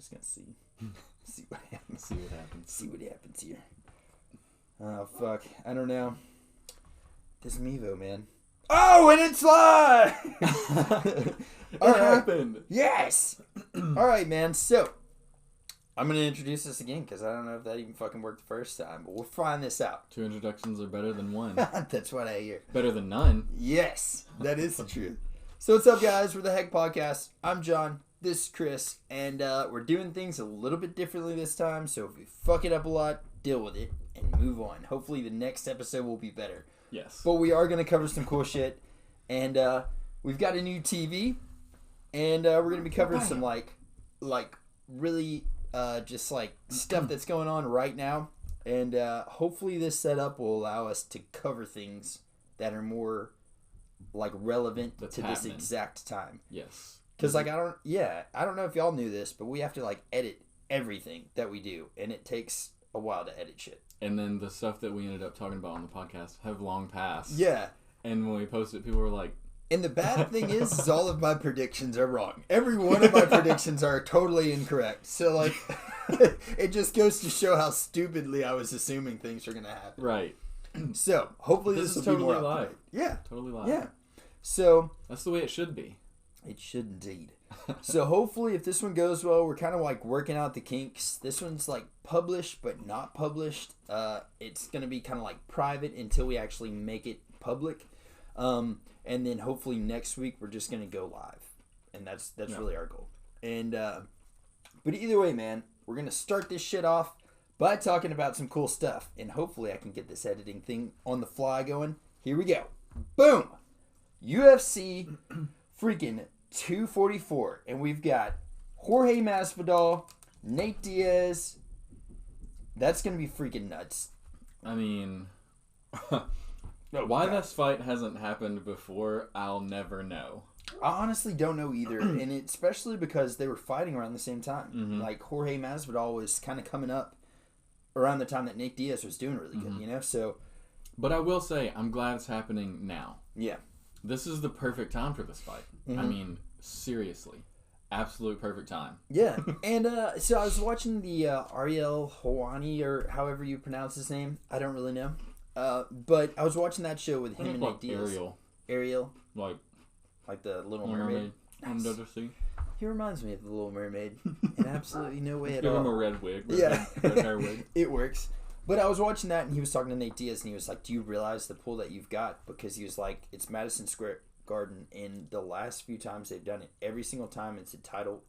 just gonna see what happens. See what happens here. Oh fuck! I don't know. This Mevo, man. Oh, and it's live. What happened? Yes. All right, man. So I'm gonna introduce this again because I don't know if that even fucking worked the first time, but we'll find this out. 2 introductions are better than one. That's what I hear. Better than none. Yes, that is the truth. So what's up, guys? We're the Heck Podcast. I'm John. This is Chris, and we're doing things a little bit differently this time. So if we fuck it up a lot, deal with it and move on. Hopefully, the next episode will be better. Yes. But we are gonna cover some cool shit, and we've got a new TV, and we're gonna be covering some like really just like stuff that's going on right now, and hopefully this setup will allow us to cover things that are more like relevant to this exact time. Yes. Because like I don't know if y'all knew this, but we have to like edit everything that we do, and it takes a while to edit shit. And then the stuff that we ended up talking about on the podcast have long passed. Yeah. And when we posted, people were like... And the bad thing is all of my predictions are wrong. Every one of my predictions are totally incorrect. So like, it just goes to show how stupidly I was assuming things are going to happen. Right. So hopefully this will totally be more live. Yeah. Totally live. Yeah. So... That's the way it should be. It should indeed. So hopefully if this one goes well, we're kind of like working out the kinks. This one's like published but not published. It's going to be kind of like private until we actually make it public. And then hopefully next week we're just going to go live. And that's really our goal. And but either way, man, we're going to start this shit off by talking about some cool stuff. And hopefully I can get this editing thing on the fly going. Here we go. Boom. UFC freaking 244, and we've got Jorge Masvidal, Nate Diaz. That's gonna be freaking nuts. I mean, why this fight hasn't happened before, I'll never know. I honestly don't know either, and especially because they were fighting around the same time. Mm-hmm. Like Jorge Masvidal was kind of coming up around the time that Nate Diaz was doing really good, you know. So, but I will say, I'm glad it's happening now. Yeah. This is the perfect time for this fight. Mm-hmm. I mean, seriously. Absolute perfect time. Yeah. And so I was watching the Ariel Helwani, or however you pronounce his name. I don't really know. But I was watching that show with him and Nate Diaz. Ariel. Like the Little Mermaid. Nice. He reminds me of the Little Mermaid. In absolutely no way at all. Give him a red wig. Red hair wig. It works. But I was watching that, and he was talking to Nate Diaz, and he was like, do you realize the pull that you've got? Because he was like, it's Madison Square Garden, and the last few times they've done it, every single time it's a title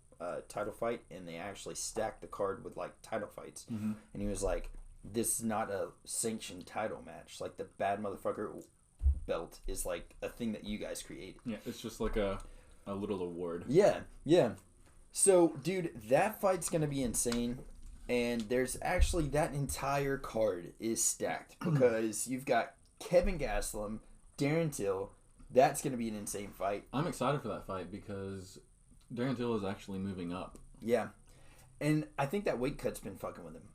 fight, and they actually stack the card with, like, title fights. Mm-hmm. And he was like, this is not a sanctioned title match. Like, the bad motherfucker belt is, like, a thing that you guys created. Yeah, it's just like a little award. Yeah, yeah. So, dude, that fight's going to be insane. And there's actually that entire card is stacked because you've got Kevin Gastelum, Darren Till. That's going to be an insane fight. I'm excited for that fight because Darren Till is actually moving up. Yeah. And I think that weight cut's been fucking with him.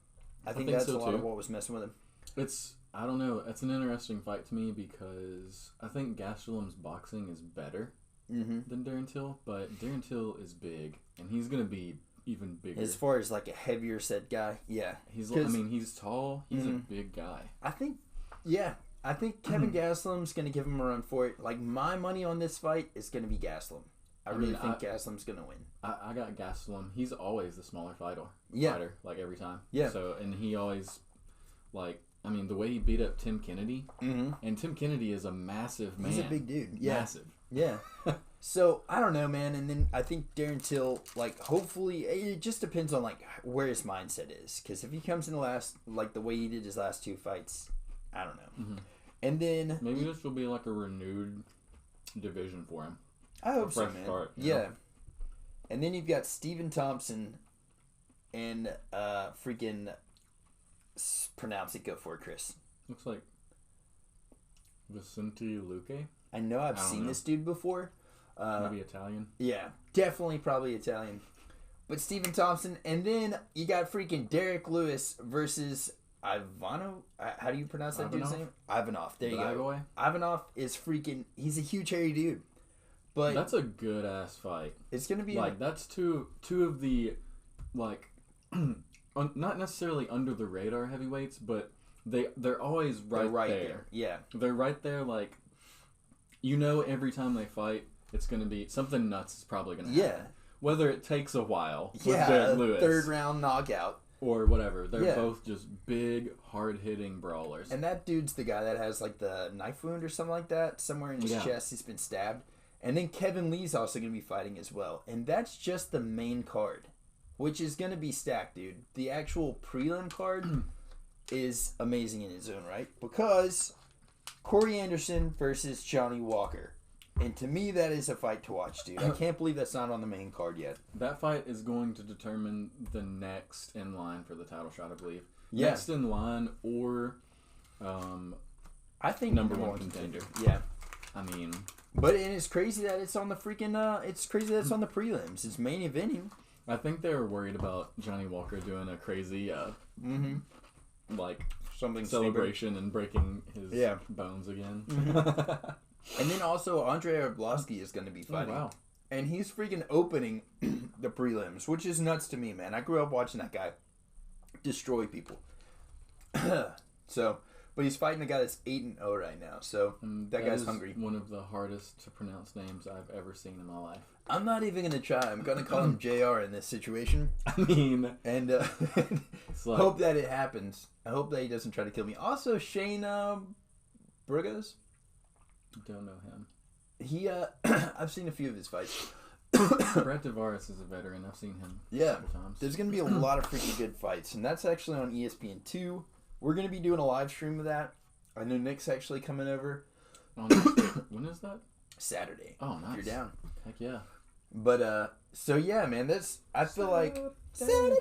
I think that's so a lot of what was messing with him. I don't know. It's an interesting fight to me because I think Gastelum's boxing is better than Darren Till. But Darren Till is big, and he's going to be even bigger. As far as like a heavier set guy, yeah. He's tall. He's a big guy. I think Kevin Gastelum's going to give him a run for it. Like, my money on this fight is going to be Gastelum. I really think Gastelum's going to win. I got Gastelum. He's always the smaller fighter, like every time. Yeah. So, and he always, like, I mean, the way he beat up Tim Kennedy, and Tim Kennedy is a massive man. He's a big dude. Yeah. Massive. Yeah. So, I don't know, man. And then I think Darren Till, like, hopefully, it just depends on, like, where his mindset is. Because if he comes in the last, like, the way he did his last 2 fights, I don't know. Mm-hmm. And then... Maybe this will be, like, a renewed division for him. I hope so, man. Start, yeah. know? And then you've got Stephen Thompson and freaking... Pronounce it. Go for it, Chris. Looks like Vicente Luque. I know I've seen this dude before. Maybe Italian. Yeah, definitely probably Italian. But Stephen Thompson, and then you got freaking Derek Lewis versus Ivanov. How do you pronounce that dude's name? Ivanov. There you go. Ivanov is freaking. He's a huge hairy dude. But that's a good ass fight. It's gonna be like that's two of the like not necessarily under the radar heavyweights, but they're always right there. Yeah, they're right there. Like, you know, every time they fight, it's gonna be something nuts. Is probably gonna happen. Whether it takes a while. With Derek Lewis, third round knockout. Or whatever. They're both just big, hard-hitting brawlers. And that dude's the guy that has, like, the knife wound or something like that. Somewhere in his chest, he's been stabbed. And then Kevin Lee's also going to be fighting as well. And that's just the main card, which is going to be stacked, dude. The actual prelim card is amazing in its own right. Because Corey Anderson versus Johnny Walker. And to me, that is a fight to watch, dude. I can't believe that's not on the main card yet. That fight is going to determine the next in line for the title shot, I believe. Yeah. Next in line or, I think number one contender. Yeah. I mean, but it's crazy that it's on the freaking. It's crazy that it's on the prelims. It's main eventing. I think they were worried about Johnny Walker doing a crazy, like something celebration and breaking his bones again. And then also Andre Arlovski is going to be fighting. Oh, wow. And he's freaking opening the prelims, which is nuts to me, man. I grew up watching that guy destroy people. But he's fighting a guy that's 8-0 right now. So that guy's hungry. One of the hardest to pronounce names I've ever seen in my life. I'm not even going to try. I'm going to call him JR in this situation. I mean, and hope that it happens. I hope that he doesn't try to kill me. Also, Shane Burgos. Don't know him. He, I've seen a few of his fights. Brett Tavares is a veteran. I've seen him a couple times. There's going to be a lot of freaking good fights, and that's actually on ESPN2. We're going to be doing a live stream of that. I know Nick's actually coming over. When is that? Saturday. Oh, nice. If you're down. Heck yeah. But, so yeah, man, I feel like Saturday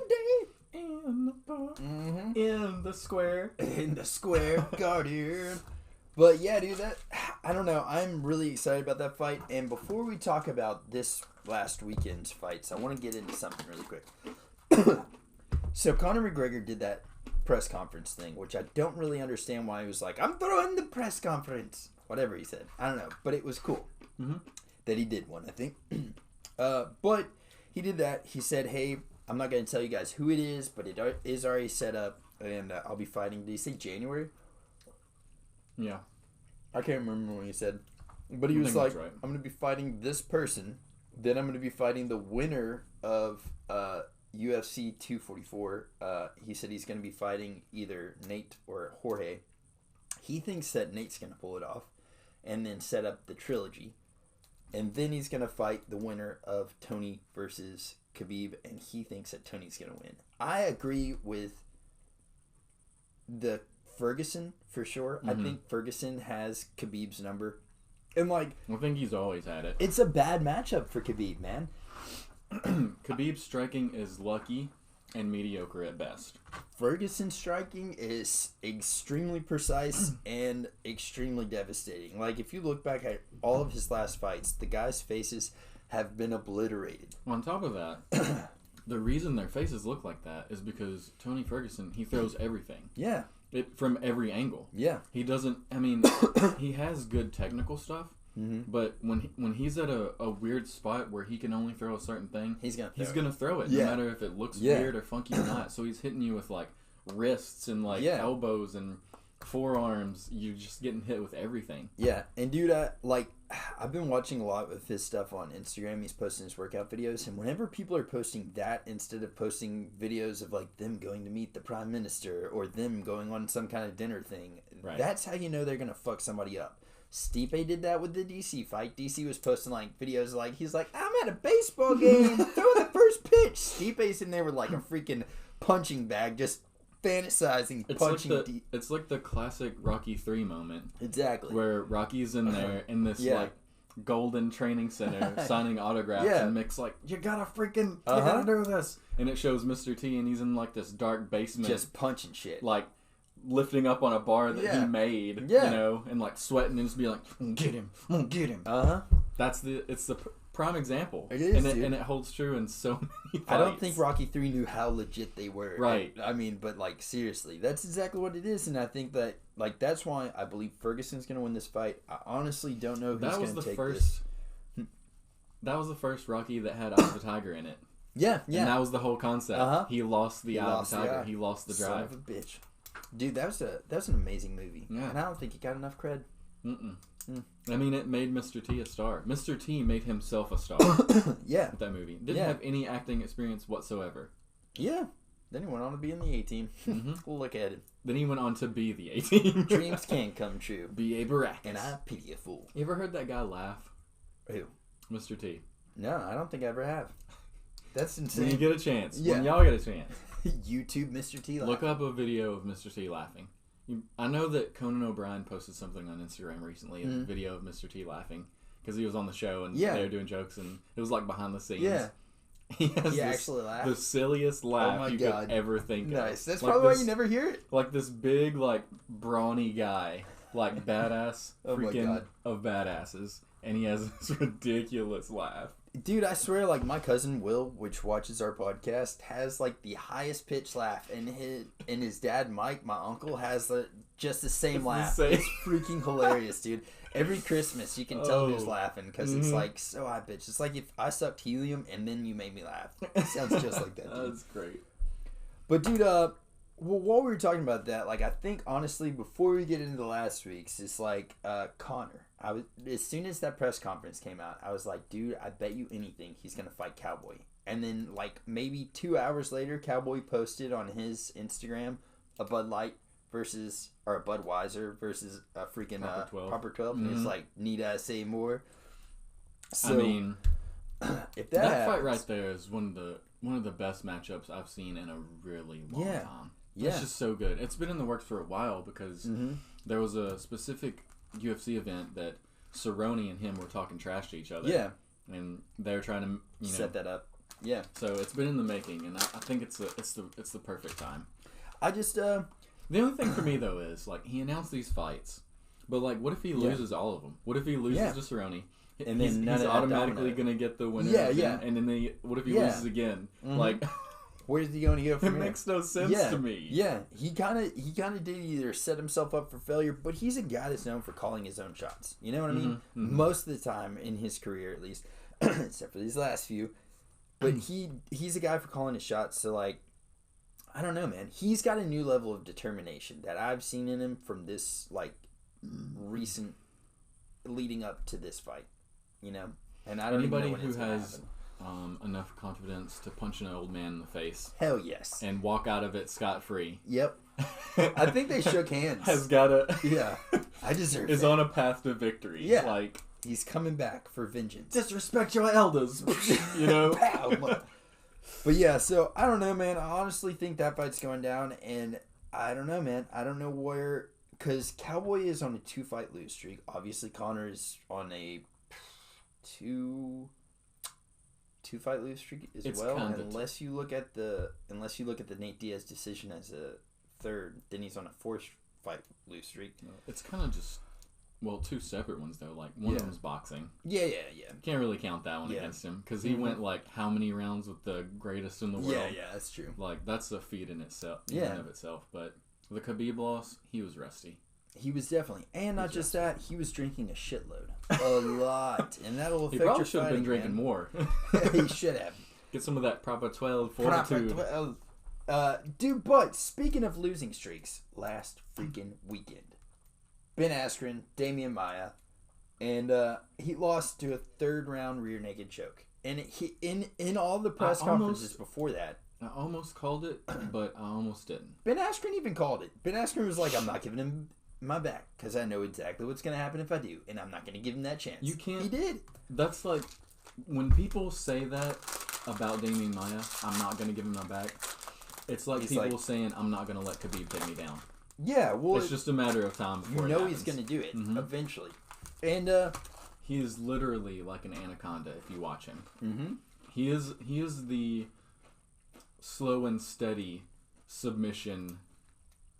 in the park, in the square. In the square, Guardian. But yeah, dude, I don't know. I'm really excited about that fight. And before we talk about this last weekend's fights, I want to get into something really quick. So Conor McGregor did that press conference thing, which I don't really understand why he was like, I'm throwing the press conference. Whatever he said. I don't know. But it was cool that he did one, I think. But he did that. He said, hey, I'm not going to tell you guys who it is, but it is already set up. And I'll be fighting, did he say January? Yeah. I can't remember when he said. But he was like, right. I'm going to be fighting this person. Then I'm going to be fighting the winner of UFC 244. He said he's going to be fighting either Nate or Jorge. He thinks that Nate's going to pull it off and then set up the trilogy. And then he's going to fight the winner of Tony versus Khabib, and he thinks that Tony's going to win. I agree with the Ferguson for sure. I think Ferguson has Khabib's number. And like, I think he's always had it. It's a bad matchup for Khabib, man. Khabib's striking is lucky and mediocre at best. Ferguson's striking is extremely precise and extremely devastating. Like, if you look back at all of his last fights, the guys' faces have been obliterated. On top of that, the reason their faces look like that is because Tony Ferguson, he throws everything. Yeah. From every angle. Yeah. He doesn't, I mean, he has good technical stuff, but when he's at a weird spot where he can only throw a certain thing, he's gonna throw it, no matter if it looks weird or funky or not. So he's hitting you with like wrists and like elbows and forearms. You're just getting hit with everything. Yeah, and dude, I've been watching a lot of his stuff on Instagram. He's posting his workout videos, and whenever people are posting that instead of posting videos of like them going to meet the prime minister or them going on some kind of dinner thing, that's how you know they're gonna fuck somebody up. Stipe did that with the DC fight. DC was posting like videos like he's like, I'm at a baseball game throwing the first pitch. Stipe's in there with like a freaking punching bag, just fantasizing, punching. It's like the classic Rocky 3 moment. Exactly. Where Rocky's in there in this like golden training center signing autographs and Mick's like, you gotta do this. And it shows Mr. T and he's in like this dark basement. Just punching shit. Like lifting up on a bar that he made, you know, and like sweating and just be like, get him, get him. It's the prime example. It is, and it holds true in so many fights. I don't think Rocky 3 knew how legit they were. Right. I mean, but like seriously, that's exactly what it is, and I think that like that's why I believe Ferguson's going to win this fight. I honestly don't know who's going to take this. That was the first Rocky that had Eye of the Tiger in it. Yeah, yeah. And that was the whole concept. He lost the eye of the tiger. He lost the drive. Son of a bitch. Dude, that was an amazing movie. Yeah. And I don't think he got enough cred. I mean, it made Mr. T a star. Mr. T made himself a star. Yeah. With that movie. Didn't have any acting experience whatsoever. Yeah. Then he went on to be in the A-Team. Look at it. Then he went on to be the A-Team. Dreams can come true. B.A. Baracus. And I pity a fool. You ever heard that guy laugh? Who? Mr. T. No, I don't think I ever have. That's insane. When you get a chance. Yeah. When y'all get a chance. YouTube Mr. T laughing. Look up a video of Mr. T laughing. I know that Conan O'Brien posted something on Instagram recently, a video of Mr. T laughing. Because he was on the show and they were doing jokes and it was like behind the scenes. Yeah. He has actually laughed. The silliest laugh could ever think of. Nice. That's like probably why you never hear it. Like this big, like, brawny guy. Like, badass. Freaking of badasses. And he has this ridiculous laugh. Dude, I swear, like, my cousin Will, which watches our podcast, has, like, the highest pitch laugh. And his dad, Mike, my uncle, has just the same laugh. It's freaking hilarious, dude. Every Christmas, you can tell who's laughing because it's, like, so high pitched. It's like if I sucked helium and then you made me laugh. It sounds just like that, dude. That's great. But, dude, well, while we were talking about that, like, I think, honestly, before we get into the last week's, it's like, Connor. As soon as that press conference came out, I was like, dude, I bet you anything he's going to fight Cowboy. And then, like, maybe 2 hours later, Cowboy posted on his Instagram a Bud Light versus, or a Budweiser versus a freaking Proper 12. And it's like, need I say more? So, I mean, if that fight right there is one of the best matchups I've seen in a really long time. Yeah. It's just so good. It's been in the works for a while because there was a specific UFC event that Cerrone and him were talking trash to each other. Yeah. And they're trying to set that up. Yeah. So it's been in the making, and I think it's the perfect time. I just the only thing for me though is like he announced these fights, but like what if he loses all of them? What if he loses to Cerrone? And then he's automatically gonna get the winner. Yeah. And then what if he loses again? Like. Where's he going to go from here? It makes no sense to me. Yeah, he kind of did either set himself up for failure, but he's a guy that's known for calling his own shots. You know what I mean? Most of the time in his career, at least, except for these last few. But he's a guy for calling his shots. So like, I don't know, man. He's got a new level of determination that I've seen in him from this like recent leading up to this fight. You know, and I don't even know when it's gonna happen. Enough confidence to punch an old man in the face. Hell yes. And walk out of it scot-free. Yep. I think they shook hands. Has got a... Yeah. I deserve it. Is on a path to victory. Yeah. Like... He's coming back for vengeance. Disrespect your elders. You know? But yeah, so I don't know, man. I honestly think that fight's going down. And I don't know, man. I don't know where... Because Cowboy is on a 2-fight lose streak. Obviously, Connor is on a 2-fight lose streak as well, unless you look at the Nate Diaz decision as a third, then he's on a 4-fight lose streak. It's kind of just 2 separate ones though. Like one of them's boxing. Yeah. Can't really count that one against him because he went like how many rounds with the greatest in the world? Yeah, that's true. Like that's a feat in itself, in and of itself. But the Khabib loss, he was rusty. He was definitely, and not just that, he was drinking a shitload, a lot, and that'll affect your fighting. He probably should have been drinking more. He should have. Get some of that Proper 12 fortitude. Dude, but speaking of losing streaks, last freaking weekend, Ben Askren, Damian Maia, and he lost to a 3rd-round rear naked choke, and he in all the press conferences before that. I almost called it, but I almost didn't. Ben Askren even called it. Ben Askren was like, "I'm not giving him my back because I know exactly what's going to happen if I do, and I'm not going to give him that chance." You can't. He did. That's like when people say that about Damian Maia, "I'm not going to give him my back." It's like people saying, "I'm not going to let Khabib take me down." Yeah, well, it's just a matter of time before you know he's going to do it eventually, and he is literally like an anaconda if you watch him. He is the slow and steady submission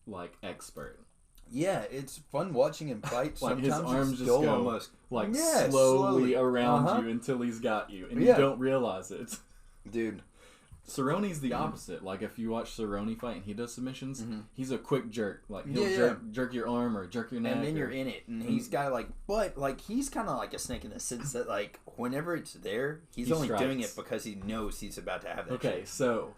like expert. Yeah, it's fun watching him fight. Like sometimes his arms just go almost like slowly around you until he's got you, and you don't realize it. Dude, Cerrone's the opposite. Like, if you watch Cerrone fight and he does submissions, he's a quick jerk. Like, he'll jerk your arm or jerk your neck. And then you're in it. And he's got, like, but, like, he's kind of like a snake in the sense that, like, whenever it's there, he's only doing it because he knows he's about to have that shit. So,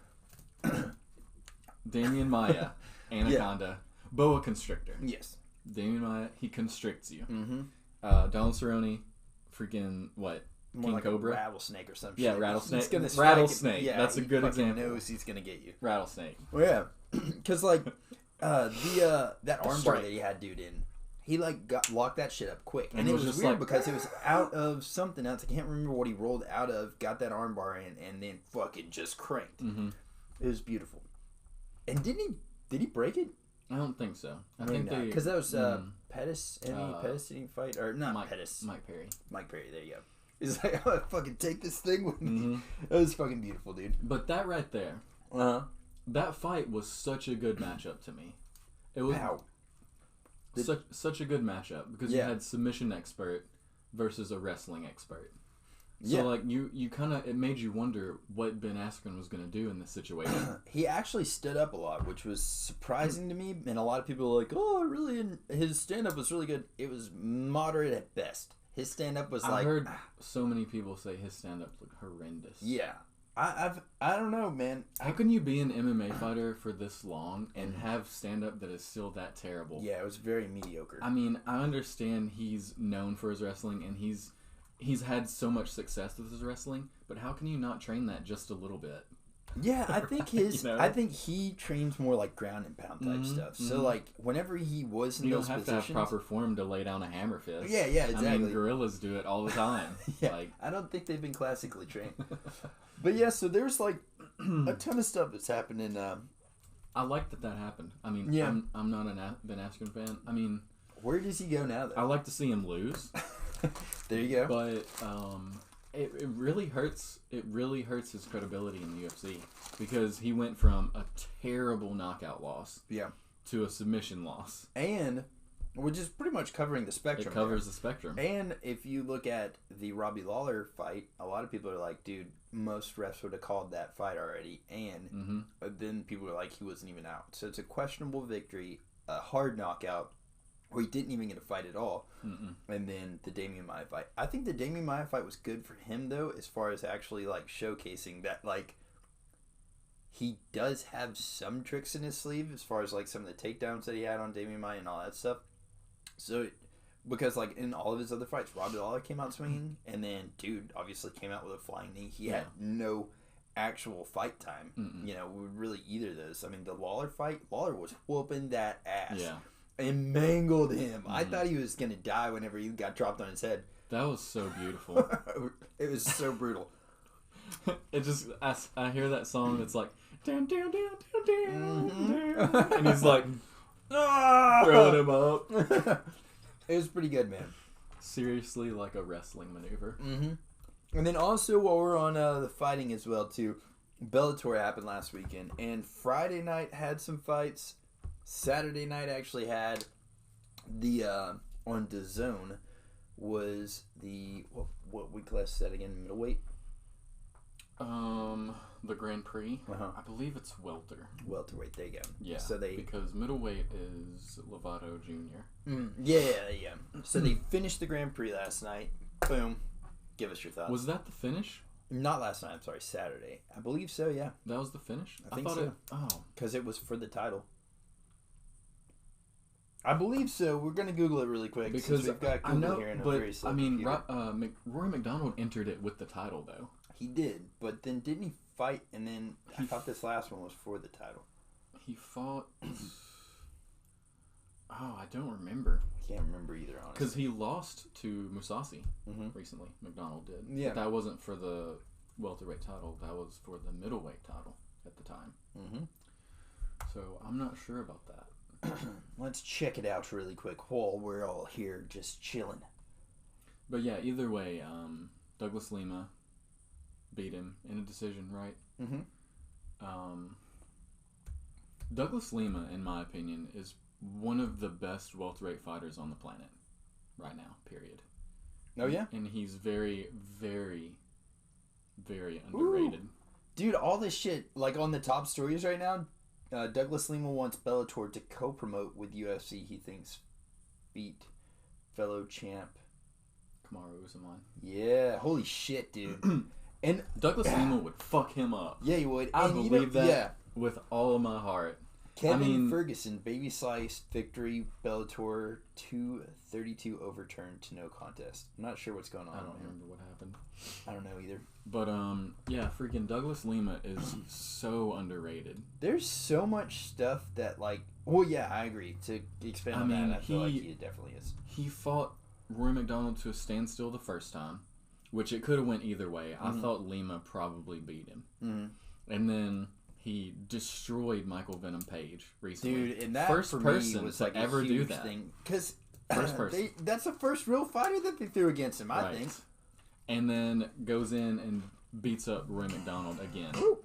Damian Maia, Anaconda, Boa Constrictor. Yes. Damian Maia, he constricts you. Donald Cerrone, freaking, what? More King like Cobra? A rattlesnake or something. Yeah, rattlesnake. Rattlesnake. Yeah, that's a good example. He knows he's gonna get you. Rattlesnake. Well, yeah, because like that armbar that he had dude in, he like locked that shit up quick, and it was weird because it was out of something else. I can't remember what he rolled out of. Got that armbar in, and then fucking just cranked. It was beautiful. And did he break it? I don't think so. I think not, because that was Pettis. Pettis didn't fight or not Pettis. Mike Perry. Mike Perry. There you go. He's like, I'm gonna fucking take this thing with me. That was fucking beautiful, dude. But that right there, that fight was such a good matchup to me. It was such a good matchup because you had submission expert versus a wrestling expert. So like you kind of, it made you wonder what Ben Askren was going to do in this situation. He actually stood up a lot, which was surprising to me. And a lot of people were like, "Oh, really?" His stand up was really good. It was moderate at best. His stand-up was like... I heard so many people say his stand-ups look horrendous. Yeah. I don't know, man. How can you be an MMA fighter for this long and have stand-up that is still that terrible? Yeah, it was very mediocre. I mean, I understand he's known for his wrestling and he's had so much success with his wrestling, but how can you not train that just a little bit? Yeah, I think I think he trains more like ground and pound type stuff. So like whenever he was in those positions, you don't have to have proper form to lay down a hammer fist. Yeah, exactly. I mean, gorillas do it all the time. Like, I don't think they've been classically trained. But yeah, so there's like a ton of stuff that's happening. I like that happened. I mean, I'm not a Ben Askren fan. I mean, where does he go now, though? I like to see him lose. There you go. But it really hurts. It really hurts his credibility in the UFC because he went from a terrible knockout loss, to a submission loss, and which is pretty much covering the spectrum. It covers the spectrum. And if you look at the Robbie Lawler fight, a lot of people are like, "Dude, most refs would have called that fight already." And then people are like, "He wasn't even out." So it's a questionable victory, a hard knockout, where he didn't even get a fight at all. And then the Damian Maia fight. I think the Damian Maia fight was good for him, though, as far as actually, like, showcasing that, like, he does have some tricks in his sleeve as far as, like, some of the takedowns that he had on Damian Maia and all that stuff. So, because, like, in all of his other fights, Robbie Lawler came out swinging, and then, dude, obviously came out with a flying knee. He had no actual fight time, you know, with really either of those. I mean, the Lawler fight, Lawler was whooping that ass. Yeah. And mangled him. I thought he was gonna die whenever he got dropped on his head. That was so beautiful. It was so brutal. It just, I hear that song that's like, down, down, down, down, down, down. And he's like, throwing him up. It was pretty good, man. Seriously, like a wrestling maneuver. And then also, while we're on the fighting as well, too, Bellator happened last weekend, and Friday night had some fights. Saturday night actually had the on DAZN was the what week class is that again? Middleweight. The Grand Prix. I believe it's welterweight. There you go. Yeah. So because middleweight is Lovato Jr. Yeah. So they finished the Grand Prix last night. Boom. Give us your thoughts. Was that the finish? Not last night. I'm sorry. Saturday. I believe so. Yeah. That was the finish. I think so. Because it was for the title. I believe so. We're going to Google it really quick because we've got Google here in a very slow computer. Rory McDonald entered it with the title, though. He did, but then didn't he fight? And then I thought this last one was for the title. He fought. I don't remember. I can't remember either, honestly. Because he lost to Musasi recently. McDonald did. Yeah, but that wasn't for the welterweight title. That was for the middleweight title at the time. So I'm not sure about that. Let's check it out really quick while we're all here just chilling. But yeah, either way, Douglas Lima beat him in a decision, right? Douglas Lima, in my opinion, is one of the best welterweight fighters on the planet right now, period. Oh, yeah? And he's very, very, very underrated. Dude, all this shit, like on the top stories right now, Douglas Lima wants Bellator to co-promote with UFC. He thinks beat fellow champ Kamaru Usman. Yeah, holy shit, dude. And Douglas Lima would fuck him up. Yeah, he would. I believe that with all of my heart. Kevin Ferguson, baby slice victory, Bellator 232 overturned to no contest. I'm not sure what's going on. I don't remember what happened. I don't know either. But yeah, freaking Douglas Lima is so underrated. There's so much stuff that like, well, yeah, I agree. To expand on that, I feel like he definitely is. He fought Roy McDonald to a standstill the first time, which it could have went either way. I thought Lima probably beat him, and then he destroyed Michael Venom Page recently. Dude, and that first for person me was to like ever a do huge that. Because first person. That's the first real fighter that they threw against him, I think. And then goes in and beats up Roy McDonald again. Woo.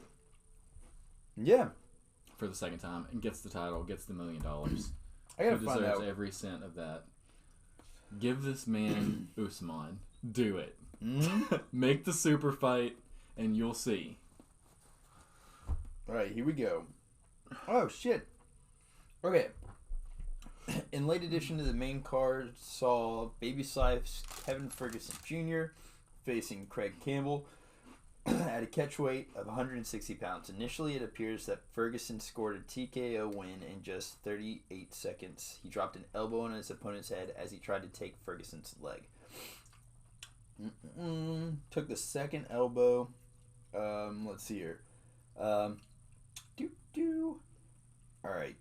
Yeah. For the second time and gets the title, gets the $1 million. I gotta He find deserves out every cent of that. Give this man Usman. Do it. Make the super fight, and you'll see. All right, here we go. Oh, shit. Okay. In late addition to the main card, saw Baby Slice Kevin Ferguson Jr. facing Craig Campbell at a catch weight of 160 pounds. Initially, it appears that Ferguson scored a TKO win in just 38 seconds. He dropped an elbow on his opponent's head as he tried to take Ferguson's leg. Took the second elbow. Let's see here. All right.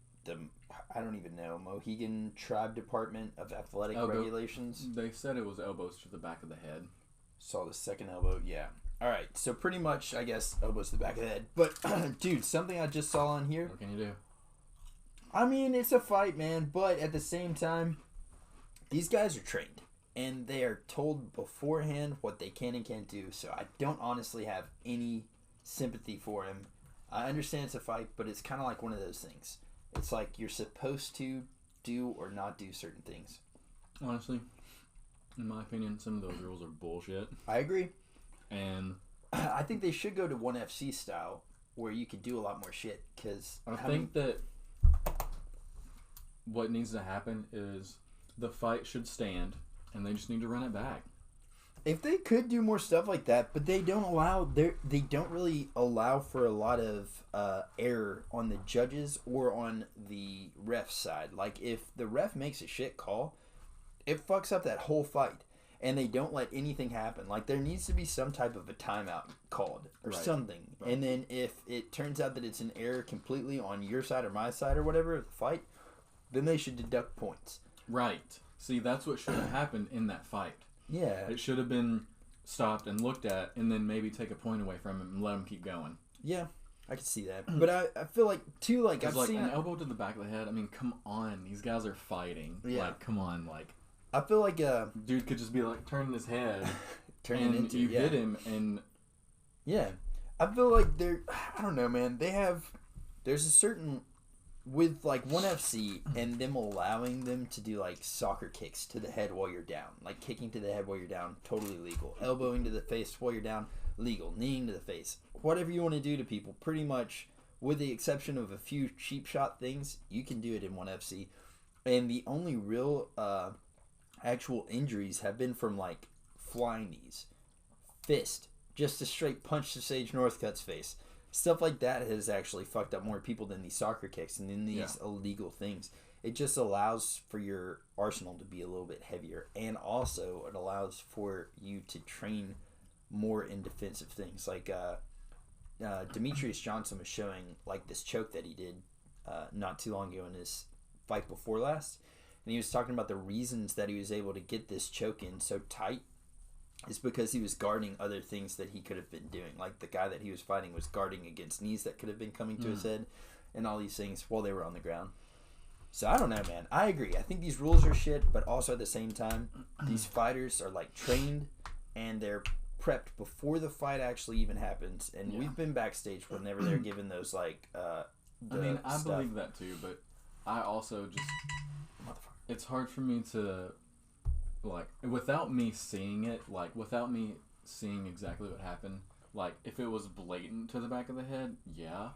I don't even know. Mohegan Tribe Department of Athletic Regulations. They said it was elbows to the back of the head. Saw the second elbow. Yeah. All right. So pretty much, I guess, elbows to the back of the head. But, dude, something I just saw on here. What can you do? I mean, it's a fight, man. But at the same time, these guys are trained. And they are told beforehand what they can and can't do. So I don't honestly have any sympathy for him. I understand it's a fight, but it's kind of like one of those things. It's like you're supposed to do or not do certain things. Honestly, in my opinion, some of those rules are bullshit. I agree. And I think they should go to ONE FC style where you could do a lot more shit. Because I think that what needs to happen is the fight should stand and they just need to run it back. If they could do more stuff like that, but they don't really allow for a lot of error on the judges or on the ref side. Like if the ref makes a shit call, it fucks up that whole fight, and they don't let anything happen. Like there needs to be some type of a timeout called or something. Right. And then if it turns out that it's an error completely on your side or my side or whatever of the fight, then they should deduct points. Right. See, that's what should have happened in that fight. Yeah. It should have been stopped and looked at and then maybe take a point away from him and let him keep going. Yeah, I can see that. But I feel like, too, like, I've like seen... an elbow to the back of the head, I mean, come on. These guys are fighting. Yeah. Like, come on, like... I feel like... dude could just be, like, turning his head. Turning into... you hit him and... Yeah. I feel like they're... I don't know, man. They have... There's a certain... With, like, ONE FC and them allowing them to do, like, soccer kicks to the head while you're down. Like, kicking to the head while you're down, totally legal. Elbowing to the face while you're down, legal. Kneeing to the face. Whatever you want to do to people, pretty much, with the exception of a few cheap shot things, you can do it in ONE FC. And the only real actual injuries have been from, like, flying knees. Fist. Just a straight punch to Sage Northcutt's face. Stuff like that has actually fucked up more people than these soccer kicks and then these illegal things. It just allows for your arsenal to be a little bit heavier. And also, it allows for you to train more in defensive things. Like, Demetrius Johnson was showing, like, this choke that he did not too long ago in his fight before last. And he was talking about the reasons that he was able to get this choke in so tight. Is because he was guarding other things that he could have been doing. Like the guy that he was fighting was guarding against knees that could have been coming to his head and all these things while they were on the ground. So I don't know, man. I agree. I think these rules are shit, but also at the same time, these fighters are like trained and they're prepped before the fight actually even happens. And we've been backstage whenever they're given those like I believe that too, but I also just it's hard for me to like, without me seeing it, like, without me seeing exactly what happened, Like, if it was blatant to the back of the head, yeah.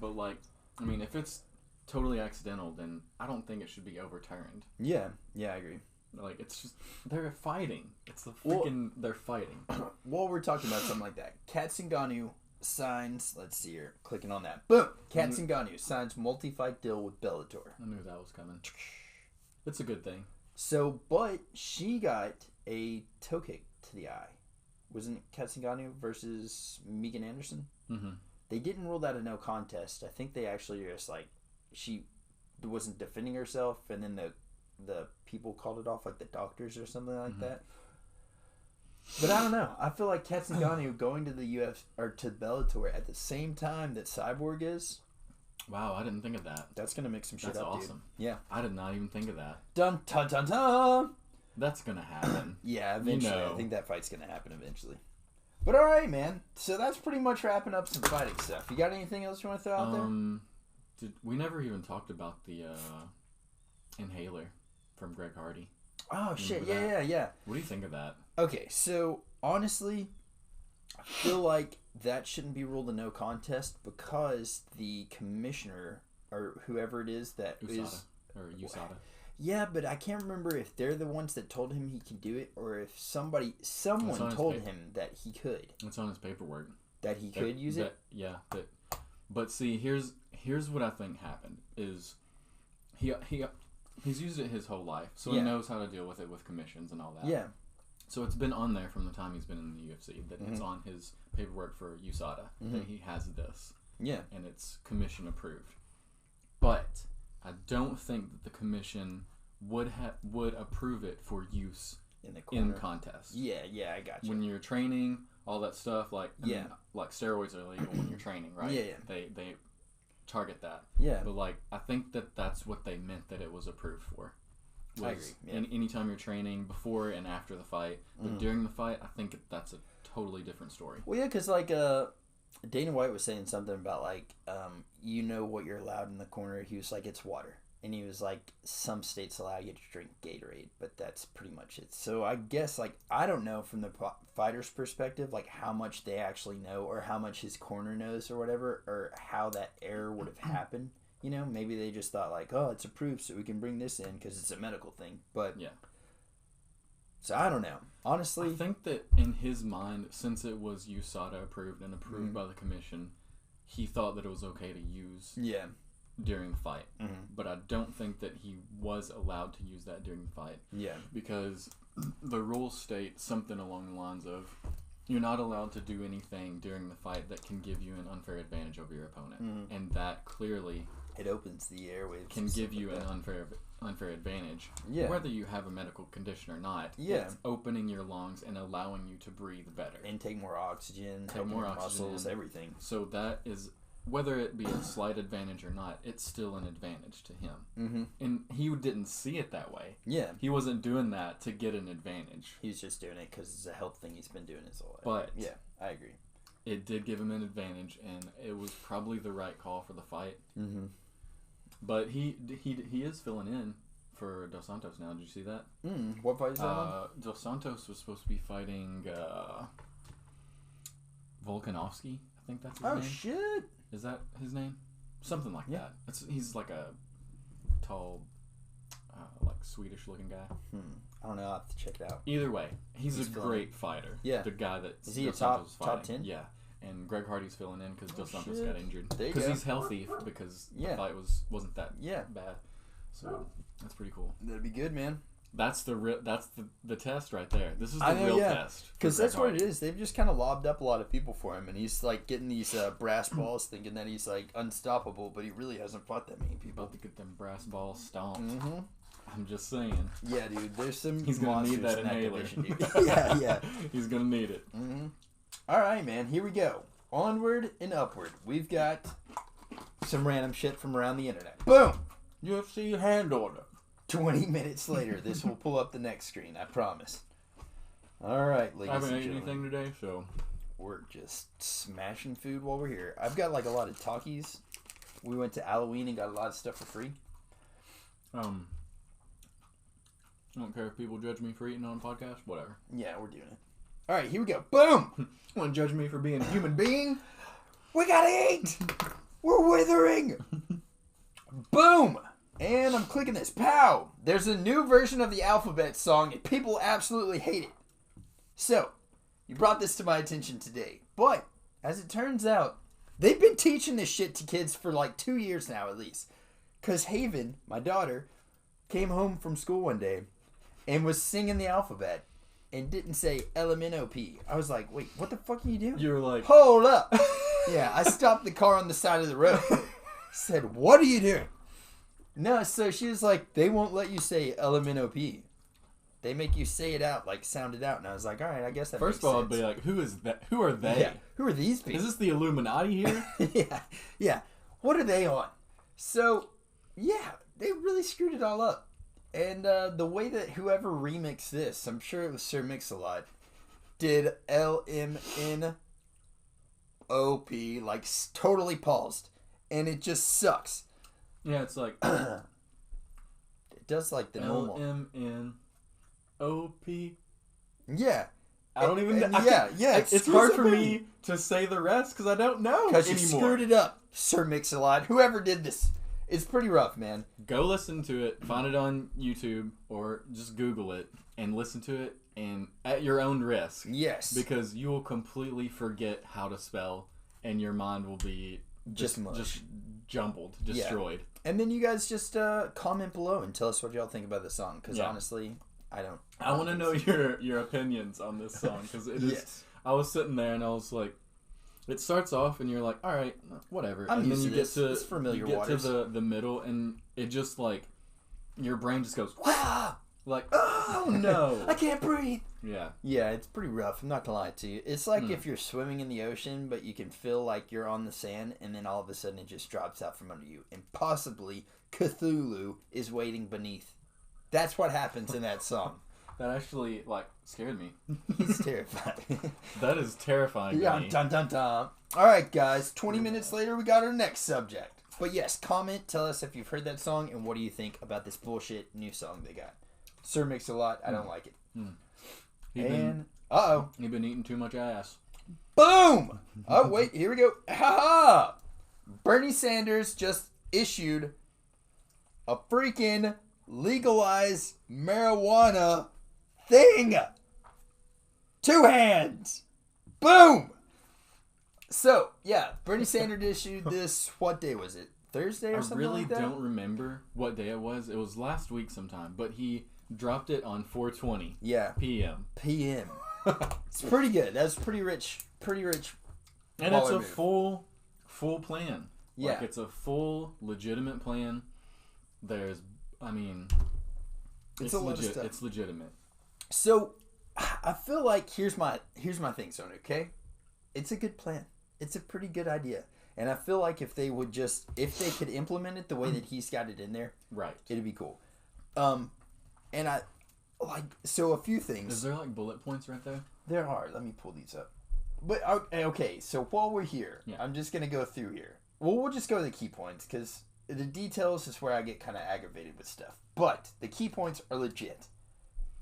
But, like, I mean, if it's totally accidental, then I don't think it should be overturned. Yeah, I agree. Like, it's just, they're fighting. It's the freaking, they're fighting. While we're talking about something like that, Kat Zingano signs, let's see here, clicking on that. Boom! Kat Zingano signs multi-fight deal with Bellator. I knew that was coming. It's a good thing. So, but she got a toe kick to the eye. Wasn't it Kat Zingano versus Megan Anderson? Mm-hmm. They didn't rule that a no contest. I think they actually just, like, she wasn't defending herself, and then the people called it off, like the doctors or something like that. But I don't know. I feel like Kat Zingano going to the UFC or to Bellator at the same time that Cyborg is. Wow, I didn't think of that. That's gonna mix some shit That's up, awesome. Dude. Yeah. I did not even think of that. Dun dun dun dun. That's gonna happen. Yeah, eventually. I think that fight's gonna happen eventually. But all right, man. So that's pretty much wrapping up some fighting stuff. You got anything else you want to throw out there? We never even talked about the inhaler from Greg Hardy. Oh shit! Yeah. What do you think of that? Okay, so honestly, I feel like that shouldn't be ruled a no contest because the commissioner or whoever it is that USADA. Yeah, but I can't remember if they're the ones that told him he could do it or if someone told him that he could. It's on his paperwork. That he could use it? Yeah. But see, here's what I think happened is he's used it his whole life, so he knows how to deal with it with commissions and all that. Yeah. So it's been on there from the time he's been in the UFC that it's on his paperwork for USADA that he has this. Yeah. And it's commission approved. But I don't think that the commission would approve it for use in contests. Yeah, I got you. When you're training, all that stuff, like like steroids are illegal when you're training, right? Yeah. They target that. Yeah. But like I think that's what they meant that it was approved for. I agree. Yeah. Anytime you're training before and after the fight, but during the fight, I think that's a totally different story. Well, yeah, because like Dana White was saying something about like you know what you're allowed in the corner. He was like, it's water. And he was like, some states allow you to drink Gatorade, but that's pretty much it. So I guess, like, I don't know from the fighter's perspective, like, how much they actually know or how much his corner knows or whatever, or how that error would have happened. You know, maybe they just thought, like, oh, it's approved so we can bring this in because it's a medical thing. But, yeah. So I don't know. Honestly. I think that in his mind, since it was USADA approved and approved by the commission, he thought that it was okay to use. Yeah. During the fight, but I don't think that he was allowed to use that during the fight. Yeah, because the rules state something along the lines of you're not allowed to do anything during the fight that can give you an unfair advantage over your opponent, and that clearly it opens the airwaves. Can give you an unfair advantage. Yeah, whether you have a medical condition or not. Yeah, it's opening your lungs and allowing you to breathe better and take more oxygen, take more oxygen, muscles, everything. So that is. Whether it be a slight advantage or not, it's still an advantage to him. And he didn't see it that way. Yeah. He wasn't doing that to get an advantage. He's just doing it because it's a health thing he's been doing his whole life. But yeah, I agree. It did give him an advantage, and it was probably the right call for the fight. But he is filling in for Dos Santos now. Did you see that? What fight is that? Dos Santos was supposed to be fighting Volkanovski. I think that's his name. Oh, shit. Is that his name? Something like that. He's like a tall, like Swedish-looking guy. I don't know. I'll have to check it out. Either way, he's a great fighter. Yeah. The guy that is he a top 10? Yeah. And Greg Hardy's filling in because Dos Santos got injured. Because he's healthy because the fight wasn't that bad. So that's pretty cool. That'd be good, man. That's the test right there. This is the real test. Because that's what it is. They've just kind of lobbed up a lot of people for him, and he's like getting these brass balls, thinking that he's like unstoppable, but he really hasn't fought that many people. About to get them brass balls stomped. I'm just saying. Yeah, dude. There's some. He's gonna need that inhaler. Yeah. He's gonna need it. All right, man. Here we go. Onward and upward. We've got some random shit from around the internet. Boom. UFC hand order. 20 minutes later, this will pull up the next screen. I promise. All right, ladies and gentlemen. I haven't ate anything today, so we're just smashing food while we're here. I've got like a lot of Takis. We went to Halloween and got a lot of stuff for free. I don't care if people judge me for eating on a podcast. Whatever. Yeah, we're doing it. All right, here we go. Boom. Want to judge me for being a human being? We gotta eat. We're withering. Boom. And I'm clicking this. Pow. There's a new version of the alphabet song, and people absolutely hate it. So, you brought this to my attention today. But, as it turns out, they've been teaching this shit to kids for like 2 years now, at least. Because Haven, my daughter, came home from school one day and was singing the alphabet and didn't say LMNOP. I was like, wait, what the fuck are you doing? You were like, hold up. Yeah, I stopped the car on the side of the road. Said, what are you doing? No, so she was like, they won't let you say LMNOP. They make you say it out, like sound it out. And I was like, all right, I guess that First makes of all, sense. I'd be like, who is that? Who are they? Yeah, who are these people? Is this the Illuminati here? Yeah. What are they on? So, yeah, they really screwed it all up. And the way that whoever remixed this, I'm sure it was Sir Mix-a-Lot, did LMNOP, like totally paused. And it just sucks. Yeah, it's like... it does like the normal... LMNOP. Yeah. I don't even know. Yeah. It's hard for me to say the rest because I don't know anymore. Because you screwed it up, Sir Mix-a-Lot. Whoever did this. It's pretty rough, man. Go listen to it. Find it on YouTube or just Google it and listen to it and at your own risk. Yes. Because you will completely forget how to spell and your mind will be just jumbled, destroyed. Yeah. And then you guys just comment below and tell us what y'all think about the song. Because honestly, I want to know your opinions on this song because it is. Yes. I was sitting there and I was like, it starts off and you're like, all right, whatever. And then you get to the middle and it just like your brain just goes like, oh no, I can't breathe. Yeah, it's pretty rough. I'm not gonna lie to you. It's like if you're swimming in the ocean, but you can feel like you're on the sand, and then all of a sudden it just drops out from under you, and possibly Cthulhu is waiting beneath. That's what happens in that song. That actually, like, scared me. He's terrified. That is terrifying. Yeah, dun dun dun. Alright, guys. 20 minutes later, we got our next subject. But yes, comment, tell us if you've heard that song, and what do you think about this bullshit new song they got. Sir Mix-a-Lot, I don't like it. Uh-oh. You've been eating too much ass. Boom! Oh, wait, here we go. Ha-ha! Bernie Sanders just issued a freaking legalize marijuana thing. 2 hands. Boom. So yeah, Bernie Sanders issued this. What day was it? Thursday or something like that? I really don't remember what day it was. It was last week sometime, but he dropped it on 4:20. Yeah. PM. It's pretty good. That's pretty rich. And it's a full plan. Yeah. Like it's a full legitimate plan. It's a lot of legit. stuff. It's legitimate. So, I feel like here's my thing, Sony. Okay, it's a good plan. It's a pretty good idea, and I feel like if they could implement it the way that he's got it in there, right, it'd be cool. And I like a few things. Is there like bullet points right there? There are. Let me pull these up. But okay, so while we're here, I'm just gonna go through here. Well, we'll just go to the key points because the details is where I get kind of aggravated with stuff. But the key points are legit.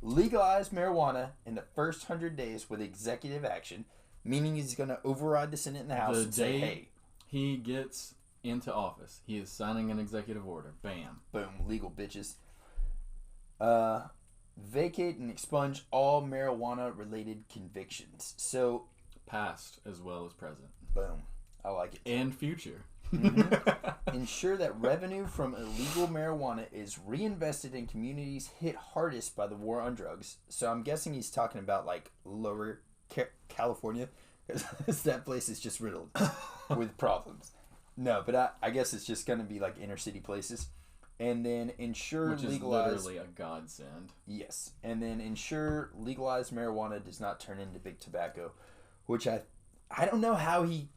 Legalize marijuana in the first 100 days with executive action, meaning he's going to override the Senate and the House and say, hey. He gets into office, he is signing an executive order. Bam. Boom. Legal bitches. Vacate and expunge all marijuana-related convictions. So, past as well as present. Boom. I like it. And future. Mm-hmm. Ensure that revenue from illegal marijuana is reinvested in communities hit hardest by the war on drugs. So I'm guessing he's talking about like lower California, because that place is just riddled with problems. No, but I guess it's just going to be like inner city places. And then ensure which is legalize, literally a godsend. Yes. And then ensure legalized marijuana does not turn into big tobacco, which I don't know how you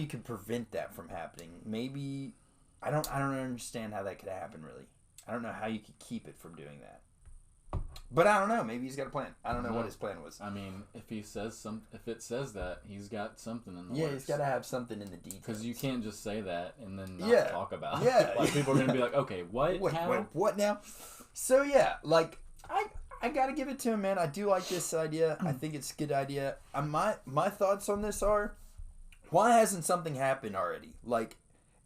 can prevent that from happening. Maybe I don't understand how that could happen really. I don't know how you could keep it from doing that. But I don't know. Maybe he's got a plan. I don't know what his plan was. I mean, if it says that, he's got something in the works. Yeah, he's got to have something in the details. Because you can't just say that and then not talk about it. Yeah. Like, people are going to be like, okay, what? Wait, what now? So, yeah, like, I I gotta give it to him, man. I do like this idea. I think it's a good idea. My thoughts on this are, why hasn't something happened already? Like,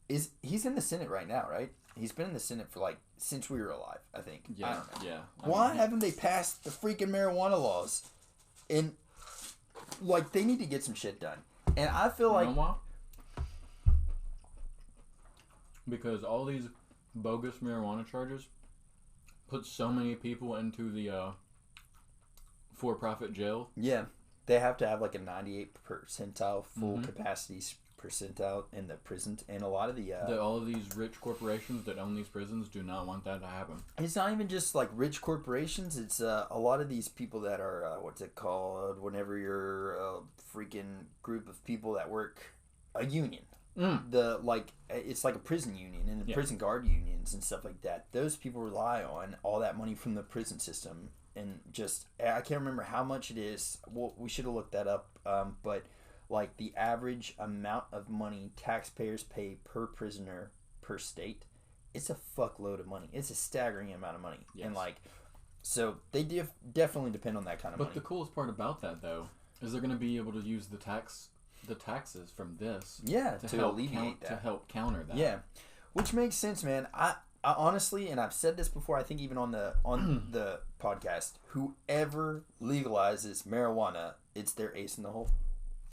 he's in the Senate right now, right? He's been in the Senate for, like, since we were alive, I think. Yeah, I don't know. yeah. Why haven't they passed the freaking marijuana laws? And, like, they need to get some shit done. And I feel like... why? Because all these bogus marijuana charges put so many people into the for-profit jail. Yeah. They have to have, like, a 98 percentile full capacity percentile in the prisons, and a lot of all of these rich corporations that own these prisons do not want that to happen. It's not even just like rich corporations. It's a lot of these people that are what's it called? Whenever you're a freaking group of people that work a union, it's like a prison union and the prison guard unions and stuff like that. Those people rely on all that money from the prison system, and just I can't remember how much it is. Well, we should have looked that up, but. Like, the average amount of money taxpayers pay per prisoner per state, it's a fuckload of money. It's a staggering amount of money. Yes. And, like, so they definitely depend on that kind of money. But the coolest part about that, though, is they're going to be able to use the taxes from this to alleviate that. To help counter that. Yeah, which makes sense, man. I honestly, and I've said this before, I think even on the podcast, whoever legalizes marijuana, it's their ace in the hole.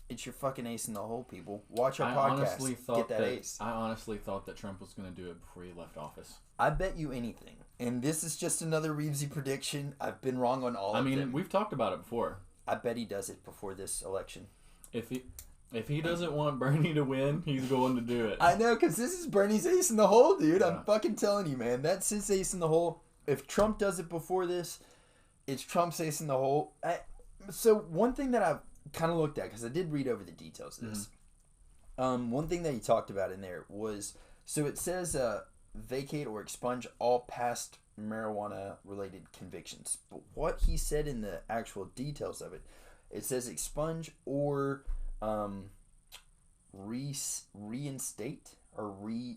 It's your fucking ace in the hole, people. Watch our podcast. Get that ace. I honestly thought that Trump was going to do it before he left office. I bet you anything. And this is just another Reevesy prediction. I've been wrong on all of them. I mean, we've talked about it before. I bet he does it before this election. If he doesn't want Bernie to win, he's going to do it. I know, because this is Bernie's ace in the hole, dude. Yeah. I'm fucking telling you, man. That's his ace in the hole. If Trump does it before this, it's Trump's ace in the hole. So one thing that I've kind of looked at, because I did read over the details of this. One thing that he talked about in there was, so it says vacate or expunge all past marijuana related convictions, but what he said in the actual details of it, it says expunge or reinstate or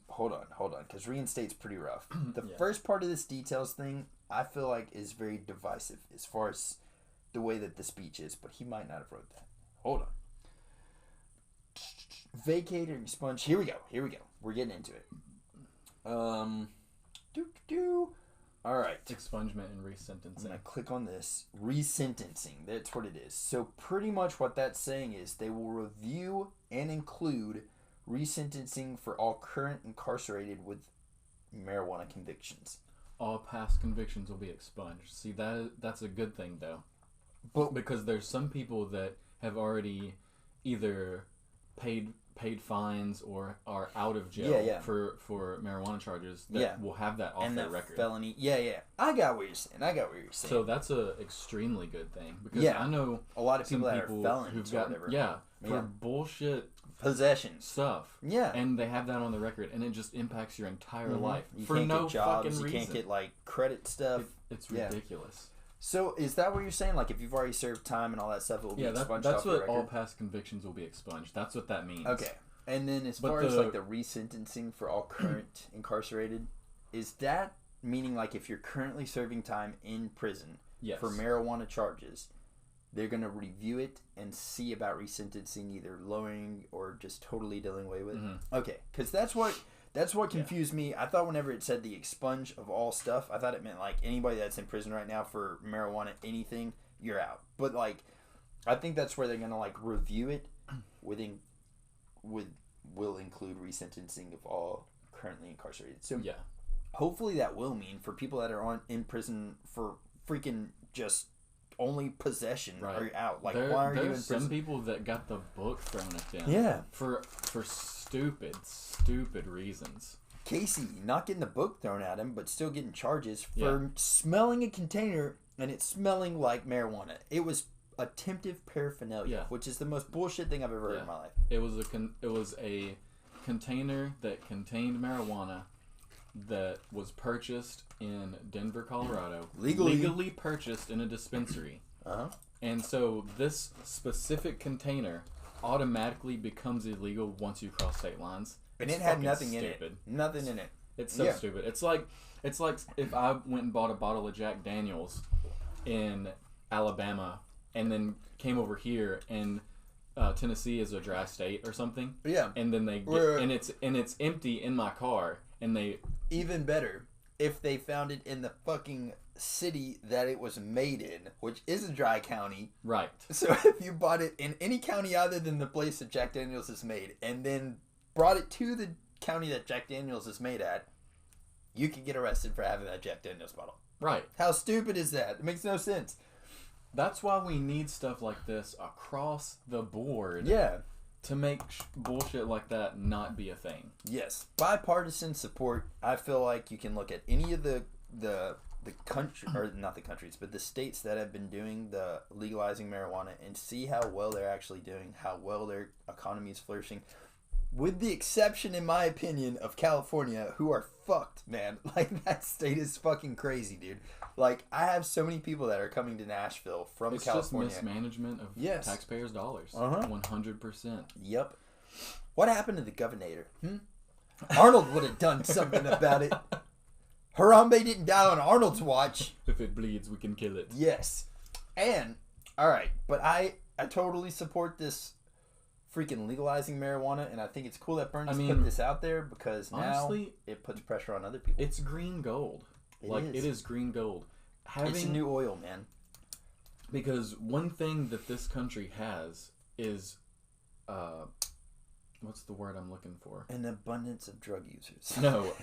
hold on because reinstate's pretty rough. The first part of this details thing I feel like is very divisive as far as the way that the speech is, but he might not have wrote that. Hold on. Vacate or expunge. Here we go. We're getting into it. All right. Expungement and resentencing. I'm going to click on this. Resentencing. That's what it is. So pretty much what that's saying is they will review and include resentencing for all current incarcerated with marijuana convictions. All past convictions will be expunged. See, that's a good thing, though. But because there's some people that have already either paid fines or are out of jail for marijuana charges that will have that off their record. Felony. Yeah. I got what you're saying. So that's a extremely good thing, because I know a lot of people that are felons who've got for bullshit possession stuff. Yeah. And they have that on the record, and it just impacts your entire life. You for can't no get jobs, fucking reason. You can't get like credit stuff. It's ridiculous. So is that what you're saying? Like, if you've already served time and all that stuff, it will be expunged off your record? That's what all past convictions will be expunged. That's what that means. Okay. And then as far as like the resentencing for all current incarcerated, is that meaning like if you're currently serving time in prison for marijuana charges, they're going to review it and see about resentencing, either lowering or just totally doing away with it? Mm-hmm. Okay. Because that's what confused me. I thought whenever it said the expunge of all stuff, I thought it meant like anybody that's in prison right now for marijuana, anything, you're out. But like, I think that's where they're gonna like review it will include resentencing of all currently incarcerated. So hopefully that will mean for people that are in prison for freaking just only possession are out. Like, why are you in prison? There's some people that got the book thrown at them. Yeah. For stupid reasons. Casey not getting the book thrown at him, but still getting charges for smelling a container and it smelling like marijuana. It was attempted paraphernalia, which is the most bullshit thing I've ever heard in my life. It was a container that contained marijuana that was purchased in Denver, Colorado. Legally purchased in a dispensary. And so this specific container automatically becomes illegal once you cross state lines. And it had nothing in it. Nothing in it. It's so stupid. It's like if I went and bought a bottle of Jack Daniels in Alabama and then came over here and Tennessee is a dry state or something. Yeah. And then they and it's empty in my car and they even better if they found it in the fucking city that it was made in, which is a dry county. Right. So if you bought it in any county other than the place that Jack Daniels is made and then brought it to the county that Jack Daniels is made at, you could get arrested for having that Jack Daniels bottle. Right. How stupid is that? It makes no sense. That's why we need stuff like this across the board. Yeah. To make bullshit like that not be a thing. Yes. Bipartisan support. I feel like you can look at any of the country, or not the countries, but the states that have been doing the legalizing marijuana and see how well they're actually doing, how well their economy is flourishing. With the exception, in my opinion, of California, who are fucked, man. Like, that state is fucking crazy, dude. Like, I have so many people that are coming to Nashville from California. It's just mismanagement of taxpayers' dollars. 100%. Yep. What happened to the governor? Arnold would have done something about it. Harambe didn't die on Arnold's watch. If it bleeds, we can kill it. Yes. And, alright, but I totally support this freaking legalizing marijuana, and I think it's cool that Bernie's put this out there because honestly, now it puts pressure on other people. It's green gold. It is green gold. It's a new oil, man. Because one thing that this country has is, what's the word I'm looking for? An abundance of drug users. No.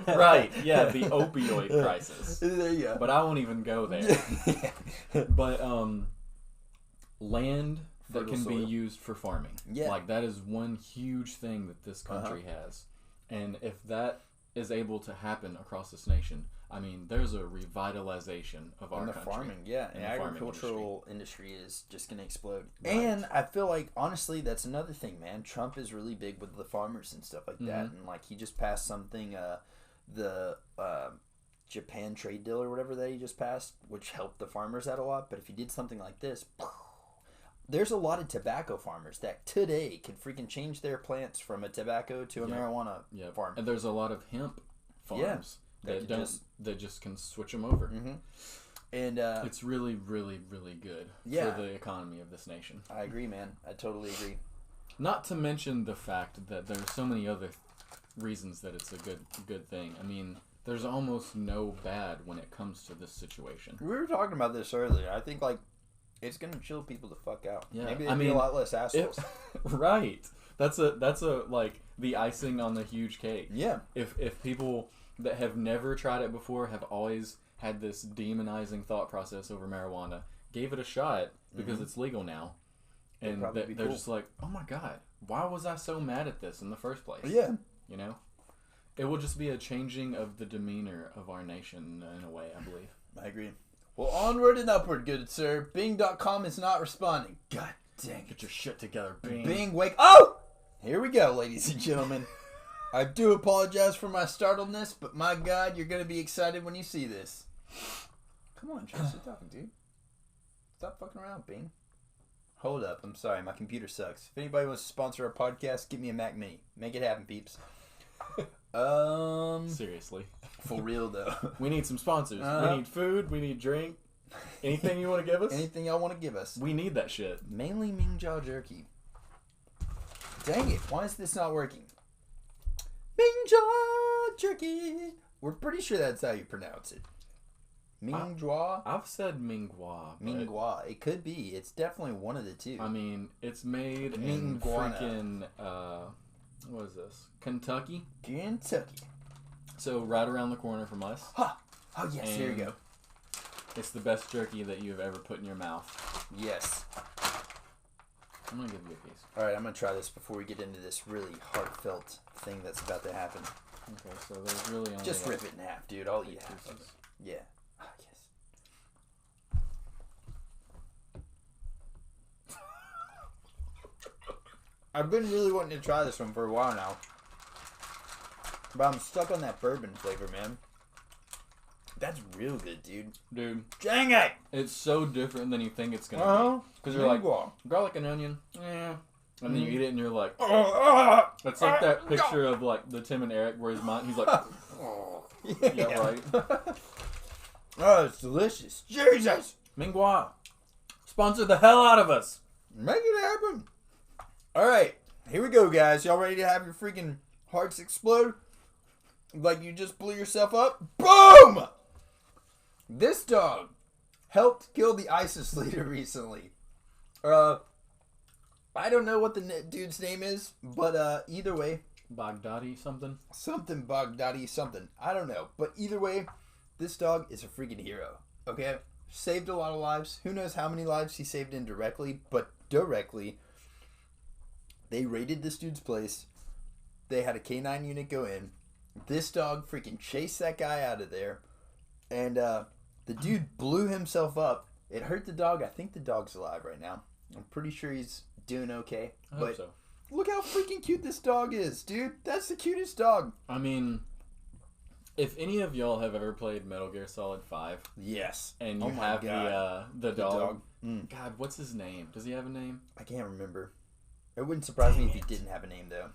Right. Yeah, the opioid crisis. There you go. But I won't even go there. But land that can be used for farming. Yeah. Like, that is one huge thing that this country has. And if that is able to happen across this nation, I mean, there's a revitalization of our country. Farming, yeah. And the agricultural industry is just going to explode. Right. And I feel like, honestly, that's another thing, man. Trump is really big with the farmers and stuff like that. And, like, he just passed something, the Japan trade deal or whatever that he just passed, which helped the farmers out a lot. But if he did something like this, there's a lot of tobacco farmers that today could freaking change their plants from a tobacco to a marijuana farm. And there's a lot of hemp farms that just can switch them over. And it's really, really, really good for the economy of this nation. I agree, man. I totally agree. Not to mention the fact that there's so many other reasons that it's a good thing. I mean, there's almost no bad when it comes to this situation. We were talking about this earlier. I think, like, it's gonna chill people the fuck out. Yeah, maybe there'll be a lot less assholes. Right. That's a like the icing on the huge cake. Yeah. If people that have never tried it before have always had this demonizing thought process over marijuana, gave it a shot because it's legal now, and they're just like, oh my god, why was I so mad at this in the first place? Yeah. You know, it will just be a changing of the demeanor of our nation in a way. I believe. I agree. Well, onward and upward, good sir. Bing.com is not responding. God dang it. Get your shit together, Bing. Bing, wake... Oh! Here we go, ladies and gentlemen. I do apologize for my startledness, but my God, you're going to be excited when you see this. Come on, Trace, you're talking, dude. Stop fucking around, Bing. Hold up. I'm sorry. My computer sucks. If anybody wants to sponsor our podcast, give me a Mac Mini. Make it happen, peeps. Seriously. For real, though. We need some sponsors. We need food. We need drink. Anything you want to give us? Anything y'all want to give us. We need that shit. Mainly Ming Jaw Jerky. Dang it. Why is this not working? Ming Jaw Jerky. We're pretty sure that's how you pronounce it. Ming Jaw? I've said Mingua. Mingua. It could be. It's definitely one of the two. I mean, it's made in freaking... what is this? Kentucky? So right around the corner from us. Huh. Oh, yes. Here you go. It's the best jerky that you've ever put in your mouth. Yes. I'm going to give you a piece. All right, I'm going to try this before we get into this really heartfelt thing that's about to happen. Okay, so there's really only... Just rip it in half, dude. I'll eat half of it. Yeah. Oh, yes. I've been really wanting to try this one for a while now. But I'm stuck on that bourbon flavor, man. That's real good, dude. Dude. Dang it! It's so different than you think it's going to be. Because you're like, garlic and onion, yeah. And then you eat it and you're like, it's like that picture of like the Tim and Eric where he's like, yeah, right. Oh, it's delicious. Jesus. Mingua, sponsor the hell out of us. Make it happen. All right, here we go, guys. Y'all ready to have your freaking hearts explode? Like you just blew yourself up? Boom! This dog helped kill the ISIS leader recently. I don't know what the dude's name is, but either way. Baghdadi something? Something Baghdadi something. I don't know. But either way, this dog is a freaking hero. Okay? Saved a lot of lives. Who knows how many lives he saved indirectly, but directly. They raided this dude's place. They had a K9 unit go in. This dog freaking chased that guy out of there. And the dude blew himself up. It hurt the dog. I think the dog's alive right now. I'm pretty sure he's doing okay. I hope so. Look how freaking cute this dog is, dude. That's the cutest dog. I mean, if any of y'all have ever played Metal Gear Solid 5. Yes. And you have the dog. God, what's his name? Does he have a name? I can't remember. It wouldn't surprise me if he didn't have a name, though.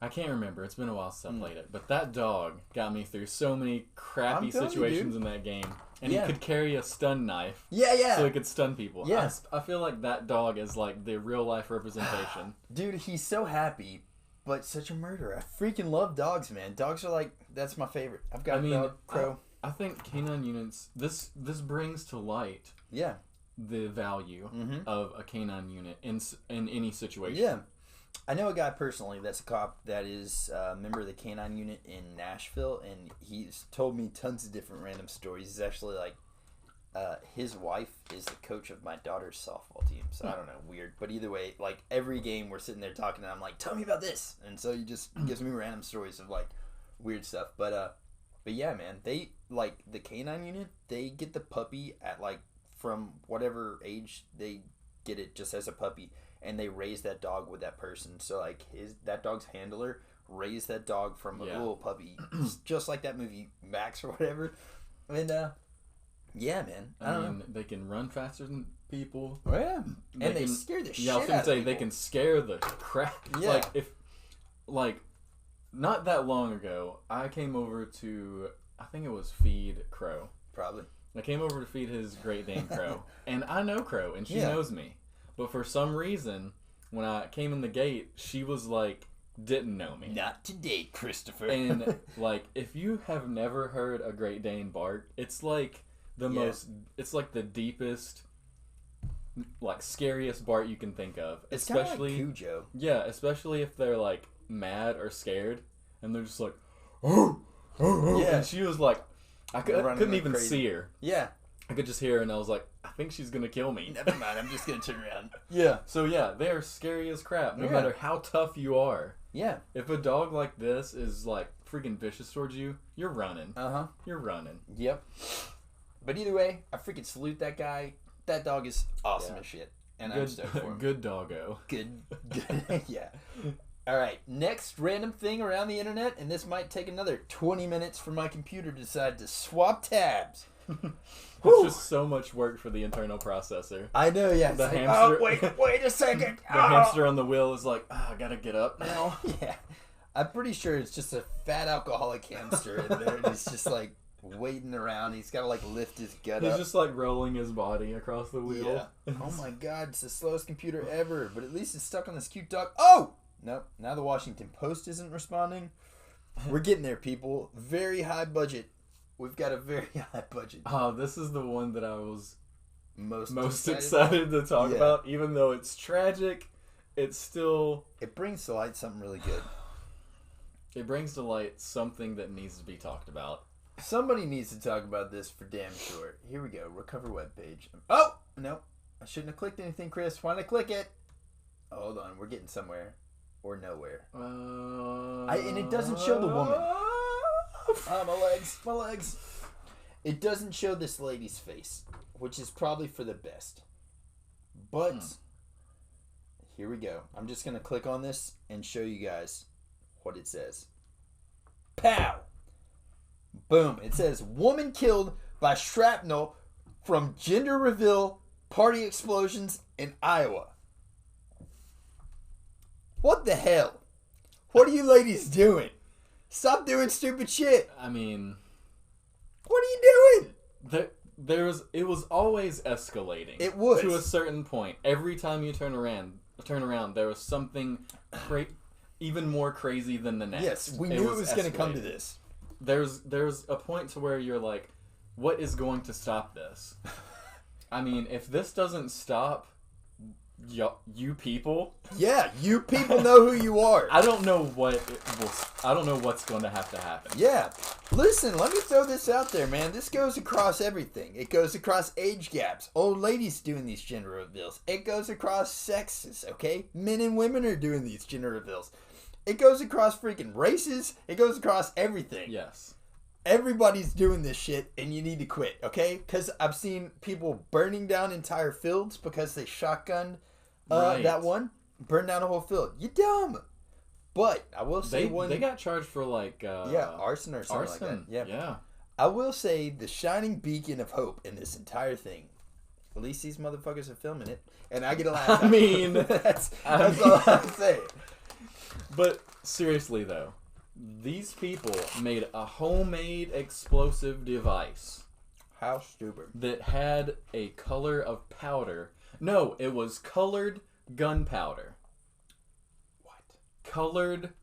I can't remember. It's been a while since I played it. But that dog got me through so many crappy situations in that game. And he could carry a stun knife. Yeah. So he could stun people. Yes. I feel like that dog is like the real life representation. Dude, he's so happy, but such a murderer. I freaking love dogs, man. Dogs are like, that's my favorite. I've got a dog, Crow. I think canine units, this brings to light the value of a canine unit in any situation. Yeah. I know a guy personally that's a cop that is a member of the K9 unit in Nashville, and he's told me tons of different random stories. He's actually like, his wife is the coach of my daughter's softball team, so I don't know, weird. But either way, like every game we're sitting there talking, and I'm like, tell me about this, and so he just gives me random stories of like weird stuff. But yeah, man, they like the K9 unit. They get the puppy at like from whatever age they get it, just as a puppy. And they raise that dog with that person. So, like, that dog's handler raised that dog from a little puppy. Just like that movie, Max or whatever. And, yeah, man. I mean, they can run faster than people. Oh, yeah. They scare the shit out of people. Yeah, I was going to say, they can scare the crap. Yeah. Like, not that long ago, I came over to, I think it was Feed Crow. Probably. I came over to feed his Great Dane Crow. And I know Crow, and she knows me. But for some reason, when I came in the gate, she was like, didn't know me. Not today, Christopher. And like, if you have never heard a Great Dane bark, it's like it's like the deepest, like scariest bark you can think of. It's especially kind of like Cujo. Yeah, especially if they're like mad or scared, and they're just like, oh. Yeah. And she was like, I couldn't even see her. Yeah. I could just hear her, and I was like, I think she's going to kill me. Never mind, I'm just going to turn around. Yeah. So, yeah, they are scary as crap, no matter how tough you are. Yeah. If a dog like this is, like, freaking vicious towards you, you're running. Uh-huh. You're running. Yep. But either way, I freaking salute that guy. That dog is awesome as shit. And I'm stoked for him. Good doggo. Good. Yeah. All right, next random thing around the internet, and this might take another 20 minutes for my computer to decide to swap tabs. It's just so much work for the internal processor. I know, yeah. The hamster, wait a second. The hamster on the wheel is like, I gotta get up now. Yeah. I'm pretty sure it's just a fat alcoholic hamster in there, and he's just like waiting around. He's gotta like lift his gut up. He's just like rolling his body across the wheel. Yeah. Oh my god, it's the slowest computer ever, but at least it's stuck on this cute dog. Oh! Nope. Now the Washington Post isn't responding. We're getting there, people. Very high budget. We've got a very high budget. Oh, this is the one that I was most excited to talk about. Even though it's tragic, it's still... It brings to light something really good. It brings to light something that needs to be talked about. Somebody needs to talk about this for damn sure. Here we go. Recover webpage. Oh! No. I shouldn't have clicked anything, Chris. Why did I click it? Oh, hold on. We're getting somewhere. Or nowhere. And it doesn't show the woman. My legs. It doesn't show this lady's face, which is probably for the best. But here we go. I'm just going to click on this and show you guys what it says. Pow! Boom. It says, woman killed by shrapnel from gender reveal party explosions in Iowa. What the hell? What are you ladies doing? Stop doing stupid shit. I mean... What are you doing? It was always escalating. It was to a certain point. Every time you turn around, there was something even more crazy than the next. Yes, we knew it was going to come to this. There's a point to where you're like, what is going to stop this? I mean, if this doesn't stop, you people. Yeah, you people know who you are. I don't know I don't know what's going to happen. Yeah. Listen, let me throw this out there, man. This goes across everything. It goes across age gaps. Old ladies doing these gender reveals. It goes across sexes, okay? Men and women are doing these gender reveals. It goes across freaking races. It goes across everything. Yes. Everybody's doing this shit, and you need to quit, okay? Because I've seen people burning down entire fields because they shotgunned that one. Burned down a whole field. You dumb. But I will say they got charged for arson or something like that. Yeah. I will say the shining beacon of hope in this entire thing. At least these motherfuckers are filming it, and I get a laugh. I mean, that's all I'm saying. But seriously though, these people made a homemade explosive device. How stupid. That had a color of powder. No, it was colored gunpowder. What? Colored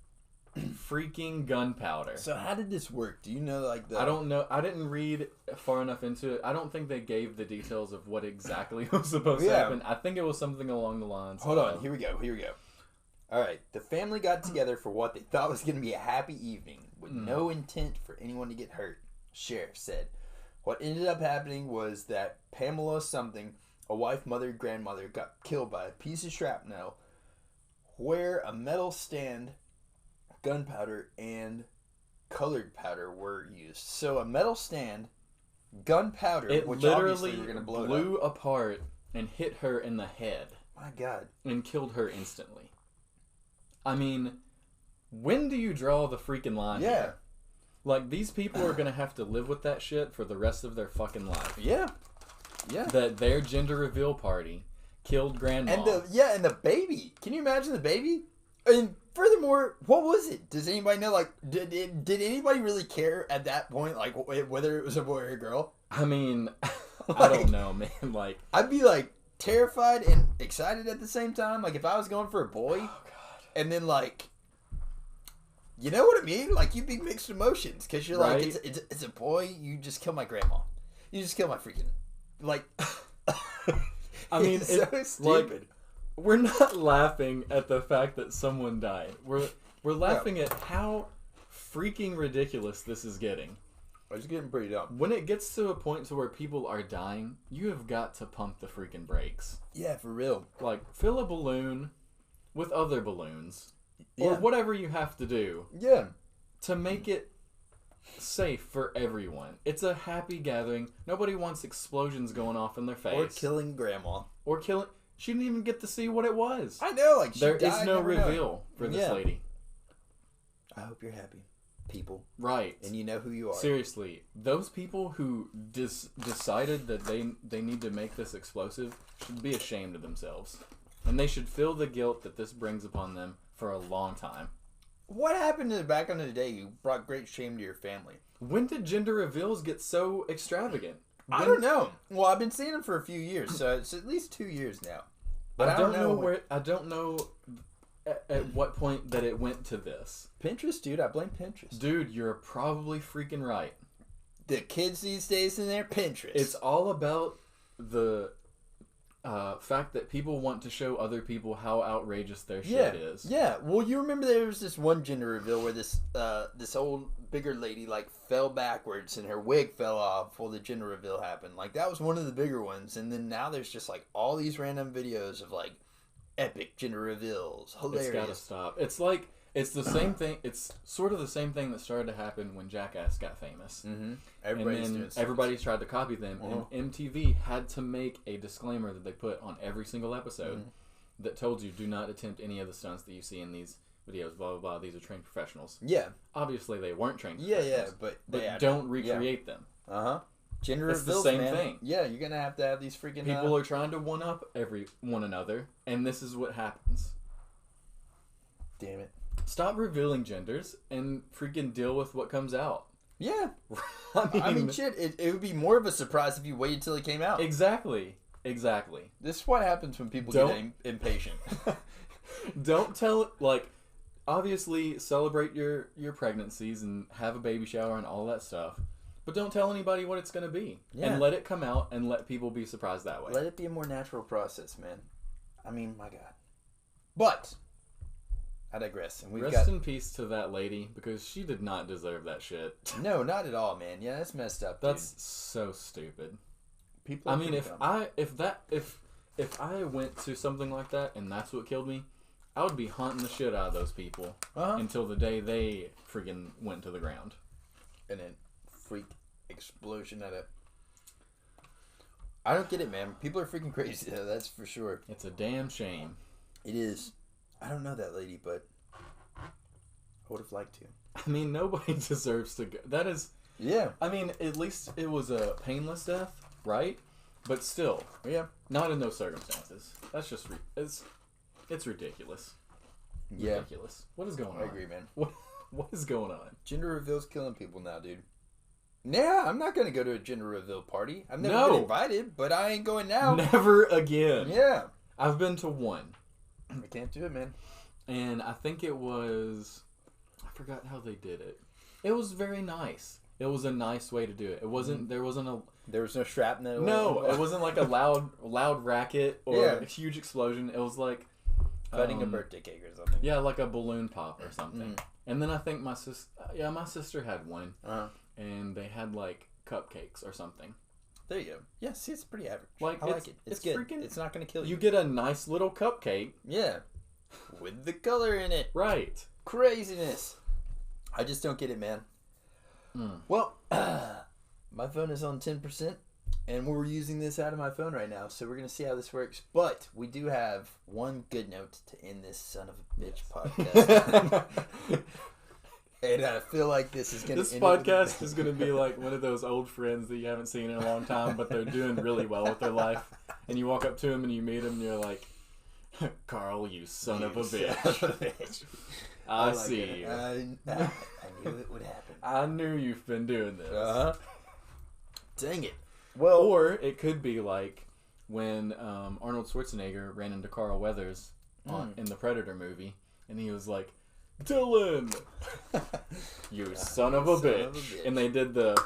freaking gunpowder. So how did this work? Do you know I don't know. I didn't read far enough into it. I don't think they gave the details of what exactly was supposed to happen. I think it was something along the lines Hold on. Here we go. All right. The family got together for what they thought was going to be a happy evening with no intent for anyone to get hurt. Sheriff said. What ended up happening was that Pamela something, a wife, mother, grandmother, got killed by a piece of shrapnel where a metal stand, gunpowder, and colored powder were used. So a metal stand, gunpowder, which obviously were going to blow blew apart and hit her in the head. My God. And killed her instantly. I mean, when do you draw the freaking line? Yeah. Here? Like, these people are going to have to live with that shit for the rest of their fucking life. Yeah. Yeah. That their gender reveal party killed grandma. And the baby. Can you imagine the baby? And furthermore, what was it? Does anybody know? Like, did anybody really care at that point? Like, whether it was a boy or a girl? I mean, I don't know, man. Like, I'd be like terrified and excited at the same time. Like, if I was going for a boy, and then like, you know what I mean? Like, you'd be mixed emotions because you're like, it's a boy. You just kill my grandma. You just kill my freaking like. I mean, it's so stupid. Like, we're not laughing at the fact that someone died. We're laughing at how freaking ridiculous this is getting. It's getting pretty dumb. When it gets to a point to where people are dying, you have got to pump the freaking brakes. Yeah, for real. Like, fill a balloon with other balloons. Or whatever you have to do. Yeah. To make it safe for everyone. It's a happy gathering. Nobody wants explosions going off in their face. Or killing grandma. She didn't even get to see what it was. I know, like, there is no reveal for this lady. I hope you're happy, people. Right. And you know who you are. Seriously, those people who decided that they need to make this explosive should be ashamed of themselves. And they should feel the guilt that this brings upon them for a long time. What happened back in the day? You brought great shame to your family. When did gender reveals get so extravagant? I don't know. Well, I've been seeing them for a few years, so it's at least 2 years now. But I don't know I don't know at what point that it went to this. Pinterest, dude. I blame Pinterest. Dude, you're probably freaking right. The kids these days in there, Pinterest. It's all about the fact that people want to show other people how outrageous their shit is. Yeah. Well, you remember there was this one gender reveal where this old bigger lady like fell backwards and her wig fell off while the gender reveal happened. Like, that was one of the bigger ones. And then now there's just like all these random videos of like epic gender reveils. Hilarious. It's gotta stop. It's like, it's the same thing. It's sort of the same thing that started to happen when Jackass got famous. Mm-hmm. Everybody's tried to copy them. And MTV had to make a disclaimer that they put on every single episode that told you, do not attempt any of the stunts that you see in these videos, blah, blah, blah. These are trained professionals. Yeah. Obviously, they weren't trained professionals. But don't recreate them. Uh-huh. Gender it's reveals, the same man. thing. Yeah, you're going to have these freaking... People are trying to one-up one another, and this is what happens. Damn it. Stop revealing genders and freaking deal with what comes out. Yeah. I mean, shit, it would be more of a surprise if you waited till it came out. Exactly. This is what happens when people get impatient. Don't tell, like, obviously celebrate your pregnancies and have a baby shower and all that stuff. But don't tell anybody what it's going to be. Yeah. And let it come out and let people be surprised that way. Let it be a more natural process, man. I mean, my God. But I digress. And Rest in peace to that lady, because she did not deserve that shit. No, not at all, man. Yeah, that's messed up. That's so stupid. People. I mean, if I went to something like that and that's what killed me, I would be haunting the shit out of those people until the day they freaking went to the ground. And then freak explosion at it. I don't get it, man. People are freaking crazy, though, that's for sure. It's a damn shame. It is. I don't know that lady, but I would have liked to. I mean, nobody deserves to go. That is... Yeah. I mean, at least it was a painless death, right? But still. Yeah. Not in those circumstances. That's just... It's ridiculous. Yeah. Ridiculous. What is going on? I agree, man. What is going on? Gender reveal's killing people now, dude. Yeah, I'm not going to go to a gender reveal party. I've never been invited, but I ain't going now. Never again. Yeah. I've been to one. I can't do it, man. And I think it was... I forgot how they did it. It was very nice. It was a nice way to do it. It wasn't... There wasn't a... There was no shrapnel. No, it wasn't like a loud racket or a huge explosion. It was like... Cutting a birthday cake or something. Yeah, like a balloon pop or something. And then I think my sister had one. And they had like cupcakes or something. There you go. Yeah, see, it's pretty average. Like, I like it. It's good. It's not going to kill you. You get a nice little cupcake. Yeah. With the color in it. Right. Craziness. I just don't get it, man. Well, my phone is on 10%, and we're using this out of my phone right now, so we're going to see how this works. But we do have one good note to end this son of a bitch podcast. And I feel like this is going to... This podcast is going to be like one of those old friends that you haven't seen in a long time, but they're doing really well with their life. And you walk up to them and you meet them and you're like, Carl, you son of a bitch. I see you. I knew it would happen. I knew you've been doing this. Dang it. Well, or it could be like when Arnold Schwarzenegger ran into Carl Weathers in the Predator movie, and he was like, Dylan, you son of a bitch. And they did the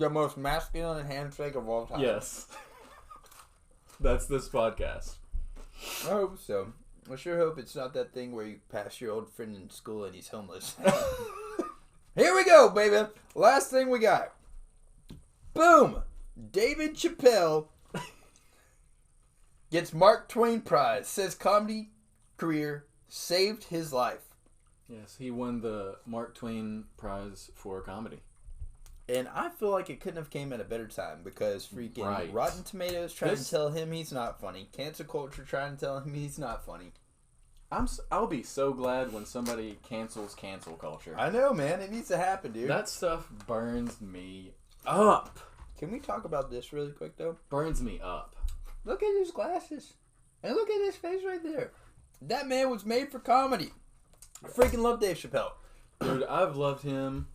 most masculine handshake of all time. Yes. That's this podcast. I hope so. I sure hope it's not that thing where you pass your old friend in school and he's homeless. Here we go, baby. Last thing we got. Boom. David Chappelle gets Mark Twain Prize. Says comedy career saved his life. Yes, he won the Mark Twain Prize for comedy. And I feel like it couldn't have came at a better time because freaking Rotten Tomatoes trying to tell him he's not funny. Cancel culture trying to tell him he's not funny. I'll be so glad when somebody cancels cancel culture. I know, man. It needs to happen, dude. That stuff burns me up. Can we talk about this really quick, though? Burns me up. Look at his glasses. And look at his face right there. That man was made for comedy. I freaking love Dave Chappelle. Dude, I've loved him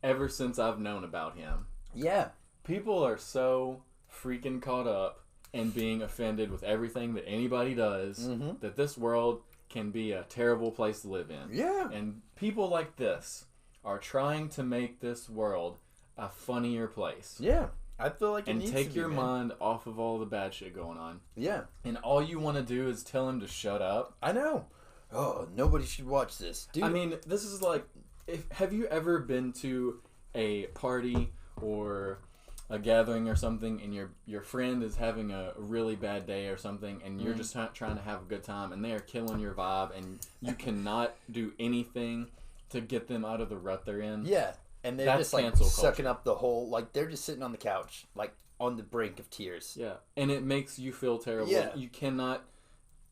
ever since I've known about him. Yeah. People are so freaking caught up in being offended with everything that anybody does that this world can be a terrible place to live in. Yeah. And people like this are trying to make this world a funnier place. Yeah. I feel like it and needs take to be, your mind off of all the bad shit going on. Yeah. And all you want to do is tell him to shut up. I know. Oh, nobody should watch this. Dude. I mean, this is like, have you ever been to a party or a gathering or something and your friend is having a really bad day or something and you're just trying to have a good time and they are killing your vibe and you cannot do anything to get them out of the rut they're in? Yeah. And they're That's just like sucking up the whole, like they're just sitting on the couch, like on the brink of tears. Yeah. And it makes you feel terrible. Yeah. You cannot...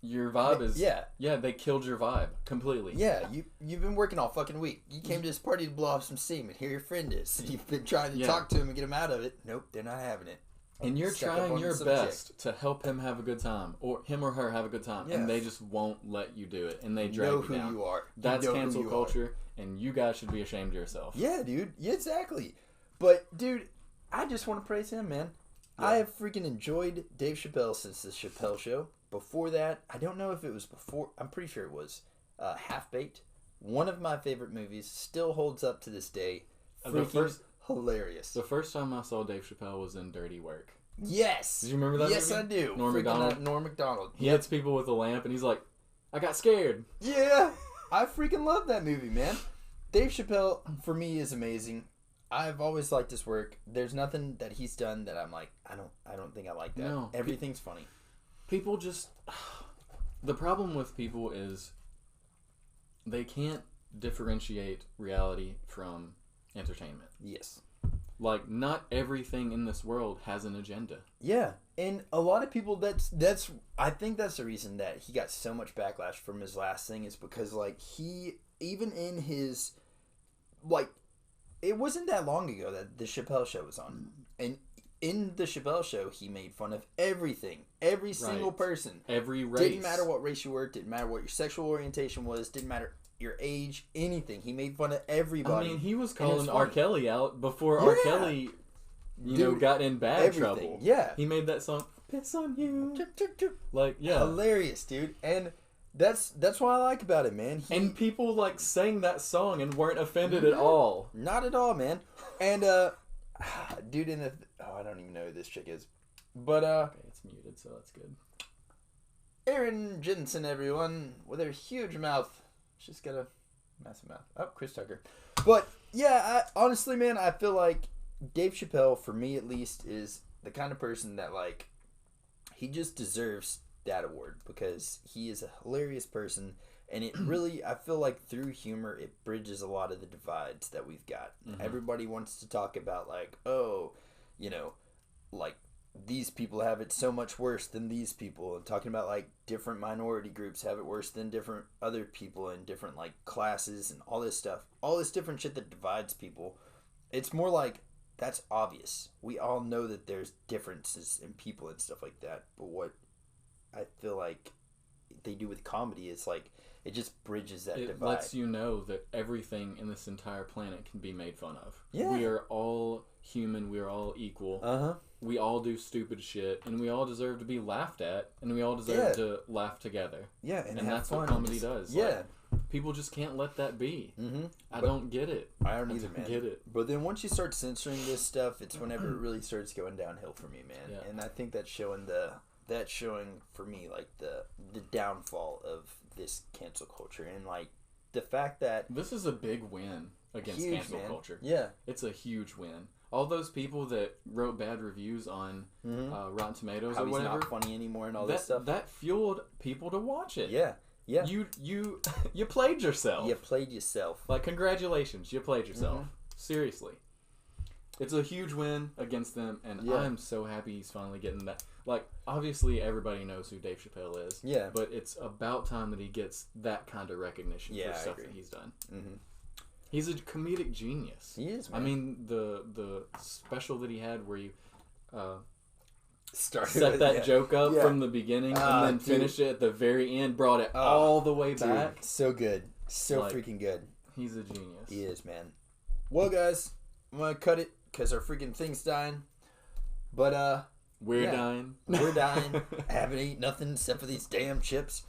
Your vibe is... Yeah, they killed your vibe completely. Yeah, you've been working all fucking week. You came to this party to blow off some steam, and here your friend is. You've been trying to talk to him and get him out of it. Nope, they're not having it. And you're trying your best to help him have a good time, or him or her have a good time, and they just won't let you do it, and they drag you down. You know who you are. That's cancel culture, and you guys should be ashamed of yourself. Yeah, dude. Yeah, exactly. But, dude, I just want to praise him, man. Yeah. I have freaking enjoyed Dave Chappelle since the Chappelle Show. Before that, I don't know if it was before. I'm pretty sure it was Half-Baked. One of my favorite movies. Still holds up to this day. Freaking hilarious. The first time I saw Dave Chappelle was in Dirty Work. Yes. Do you remember that Yes, movie? I do. Norm Macdonald. Norm Macdonald. He hits people with a lamp, and he's like, I got scared. Yeah. I freaking love that movie, man. Dave Chappelle, for me, is amazing. I've always liked his work. There's nothing that he's done that I'm like, I don't think I like that. No. Everything's funny. People just... The problem with people is they can't differentiate reality from entertainment. Yes. Like, not everything in this world has an agenda. Yeah. And a lot of people, I think that's the reason that he got so much backlash from his last thing is because, like, he, even in his, like, it wasn't that long ago that the Chappelle Show was on. And in the Chappelle Show, he made fun of everything. Every single person. Every race. Didn't matter what race you were. Didn't matter what your sexual orientation was. Didn't matter your age. Anything. He made fun of everybody. I mean, he was calling R. Kelly out before R. Kelly, got in bad trouble. Yeah. He made that song, Piss on You. Like, yeah. Hilarious, dude. And that's what I like about it, man. And people, like, sang that song and weren't offended at all. Not at all, man. And, dude in the... I don't even know who this chick is. But, okay, it's muted, so that's good. Erin Jensen, everyone, with her huge mouth. She's got a massive mouth. Oh, Chris Tucker. But, yeah, honestly, man, I feel like Dave Chappelle, for me at least, is the kind of person that, like, he just deserves that award because he is a hilarious person, and it really, I feel like through humor, it bridges a lot of the divides that we've got. Mm-hmm. Everybody wants to talk about, like, oh, like, these people have it so much worse than these people, and talking about, like, different minority groups have it worse than different other people in different, like, classes and all this stuff. All this different shit that divides people. It's more like, that's obvious. We all know that there's differences in people and stuff like that, but what I feel like they do with comedy is, like, it just bridges that divide. It lets you know that everything in this entire planet can be made fun of. Yeah. We are all human. We are all equal. Uh-huh. We all do stupid shit, and we all deserve to be laughed at, and we all deserve to laugh together. Yeah, and that's fun. What comedy does. Yeah. Like, people just can't let that be. Mm-hmm. I don't get it. I don't either, man. Get it. But then once you start censoring this stuff, it's whenever it really starts going downhill for me, man. Yeah. And I think that's showing for me, like, the downfall of this cancel culture, and, like, the fact that this is a big win against cancel culture. Yeah, it's a huge win. All those people that wrote bad reviews on Rotten Tomatoes or whatever, he's not funny anymore and all this stuff, that fueled people to watch it. Yeah. You played yourself. You played yourself. Like, congratulations, you played yourself. Mm-hmm. Seriously, it's a huge win against them, and I'm so happy he's finally getting that. Like, obviously, everybody knows who Dave Chappelle is. Yeah. But it's about time that he gets that kind of recognition for stuff that he's done. Mm-hmm. He's a comedic genius. He is, man. I mean, the special that he had where you set that joke up from the beginning and then finished it at the very end, brought it all the way back. So good. So freaking good. He's a genius. He is, man. Well, guys, I'm going to cut it because our freaking thing's dying. But, we're dying. We're dying. I haven't eaten nothing except for these damn chips.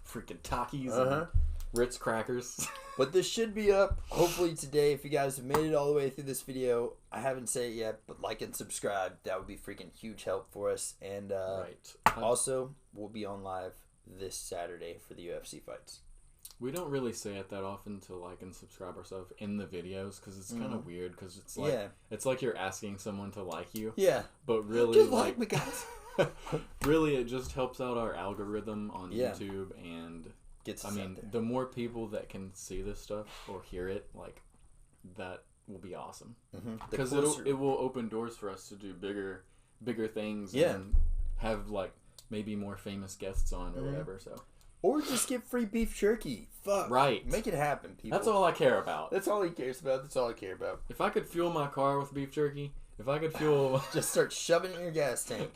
Freaking Takis and Ritz crackers. But this should be up hopefully today. If you guys have made it all the way through this video, I haven't said it yet, but like and subscribe. That would be freaking huge help for us. And also, we'll be on live this Saturday for the UFC fights. We don't really say it that often to like and subscribe ourselves in the videos because it's kind of weird because it's like it's like you're asking someone to like you. Yeah. But really, just like me, guys. Really, it just helps out our algorithm on YouTube, and I mean, the more people that can see this stuff or hear it, like, that will be awesome. Because it will open doors for us to do bigger things and have, like, maybe more famous guests on or whatever. So. Or just get free beef jerky. Fuck. Right. Make it happen, people. That's all I care about. That's all he cares about. That's all I care about. If I could fuel my car with beef jerky, If I could fuel... Just start shoving it in your gas tank.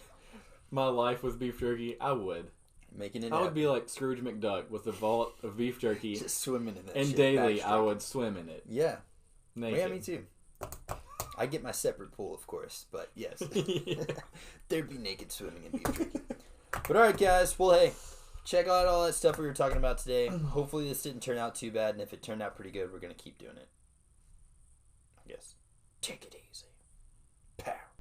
My life with beef jerky, I would. Making it I would be like Scrooge McDuck with a vault of beef jerky. Just swimming in that and shit. Daily, I would swim in it. Yeah. Naked. Yeah, me too. I get my separate pool, of course, but yes. There'd be naked swimming in beef jerky. But alright, guys. Well, hey, check out all that stuff we were talking about today. Hopefully this didn't turn out too bad, and if it turned out pretty good, we're going to keep doing it. I guess. Check it in.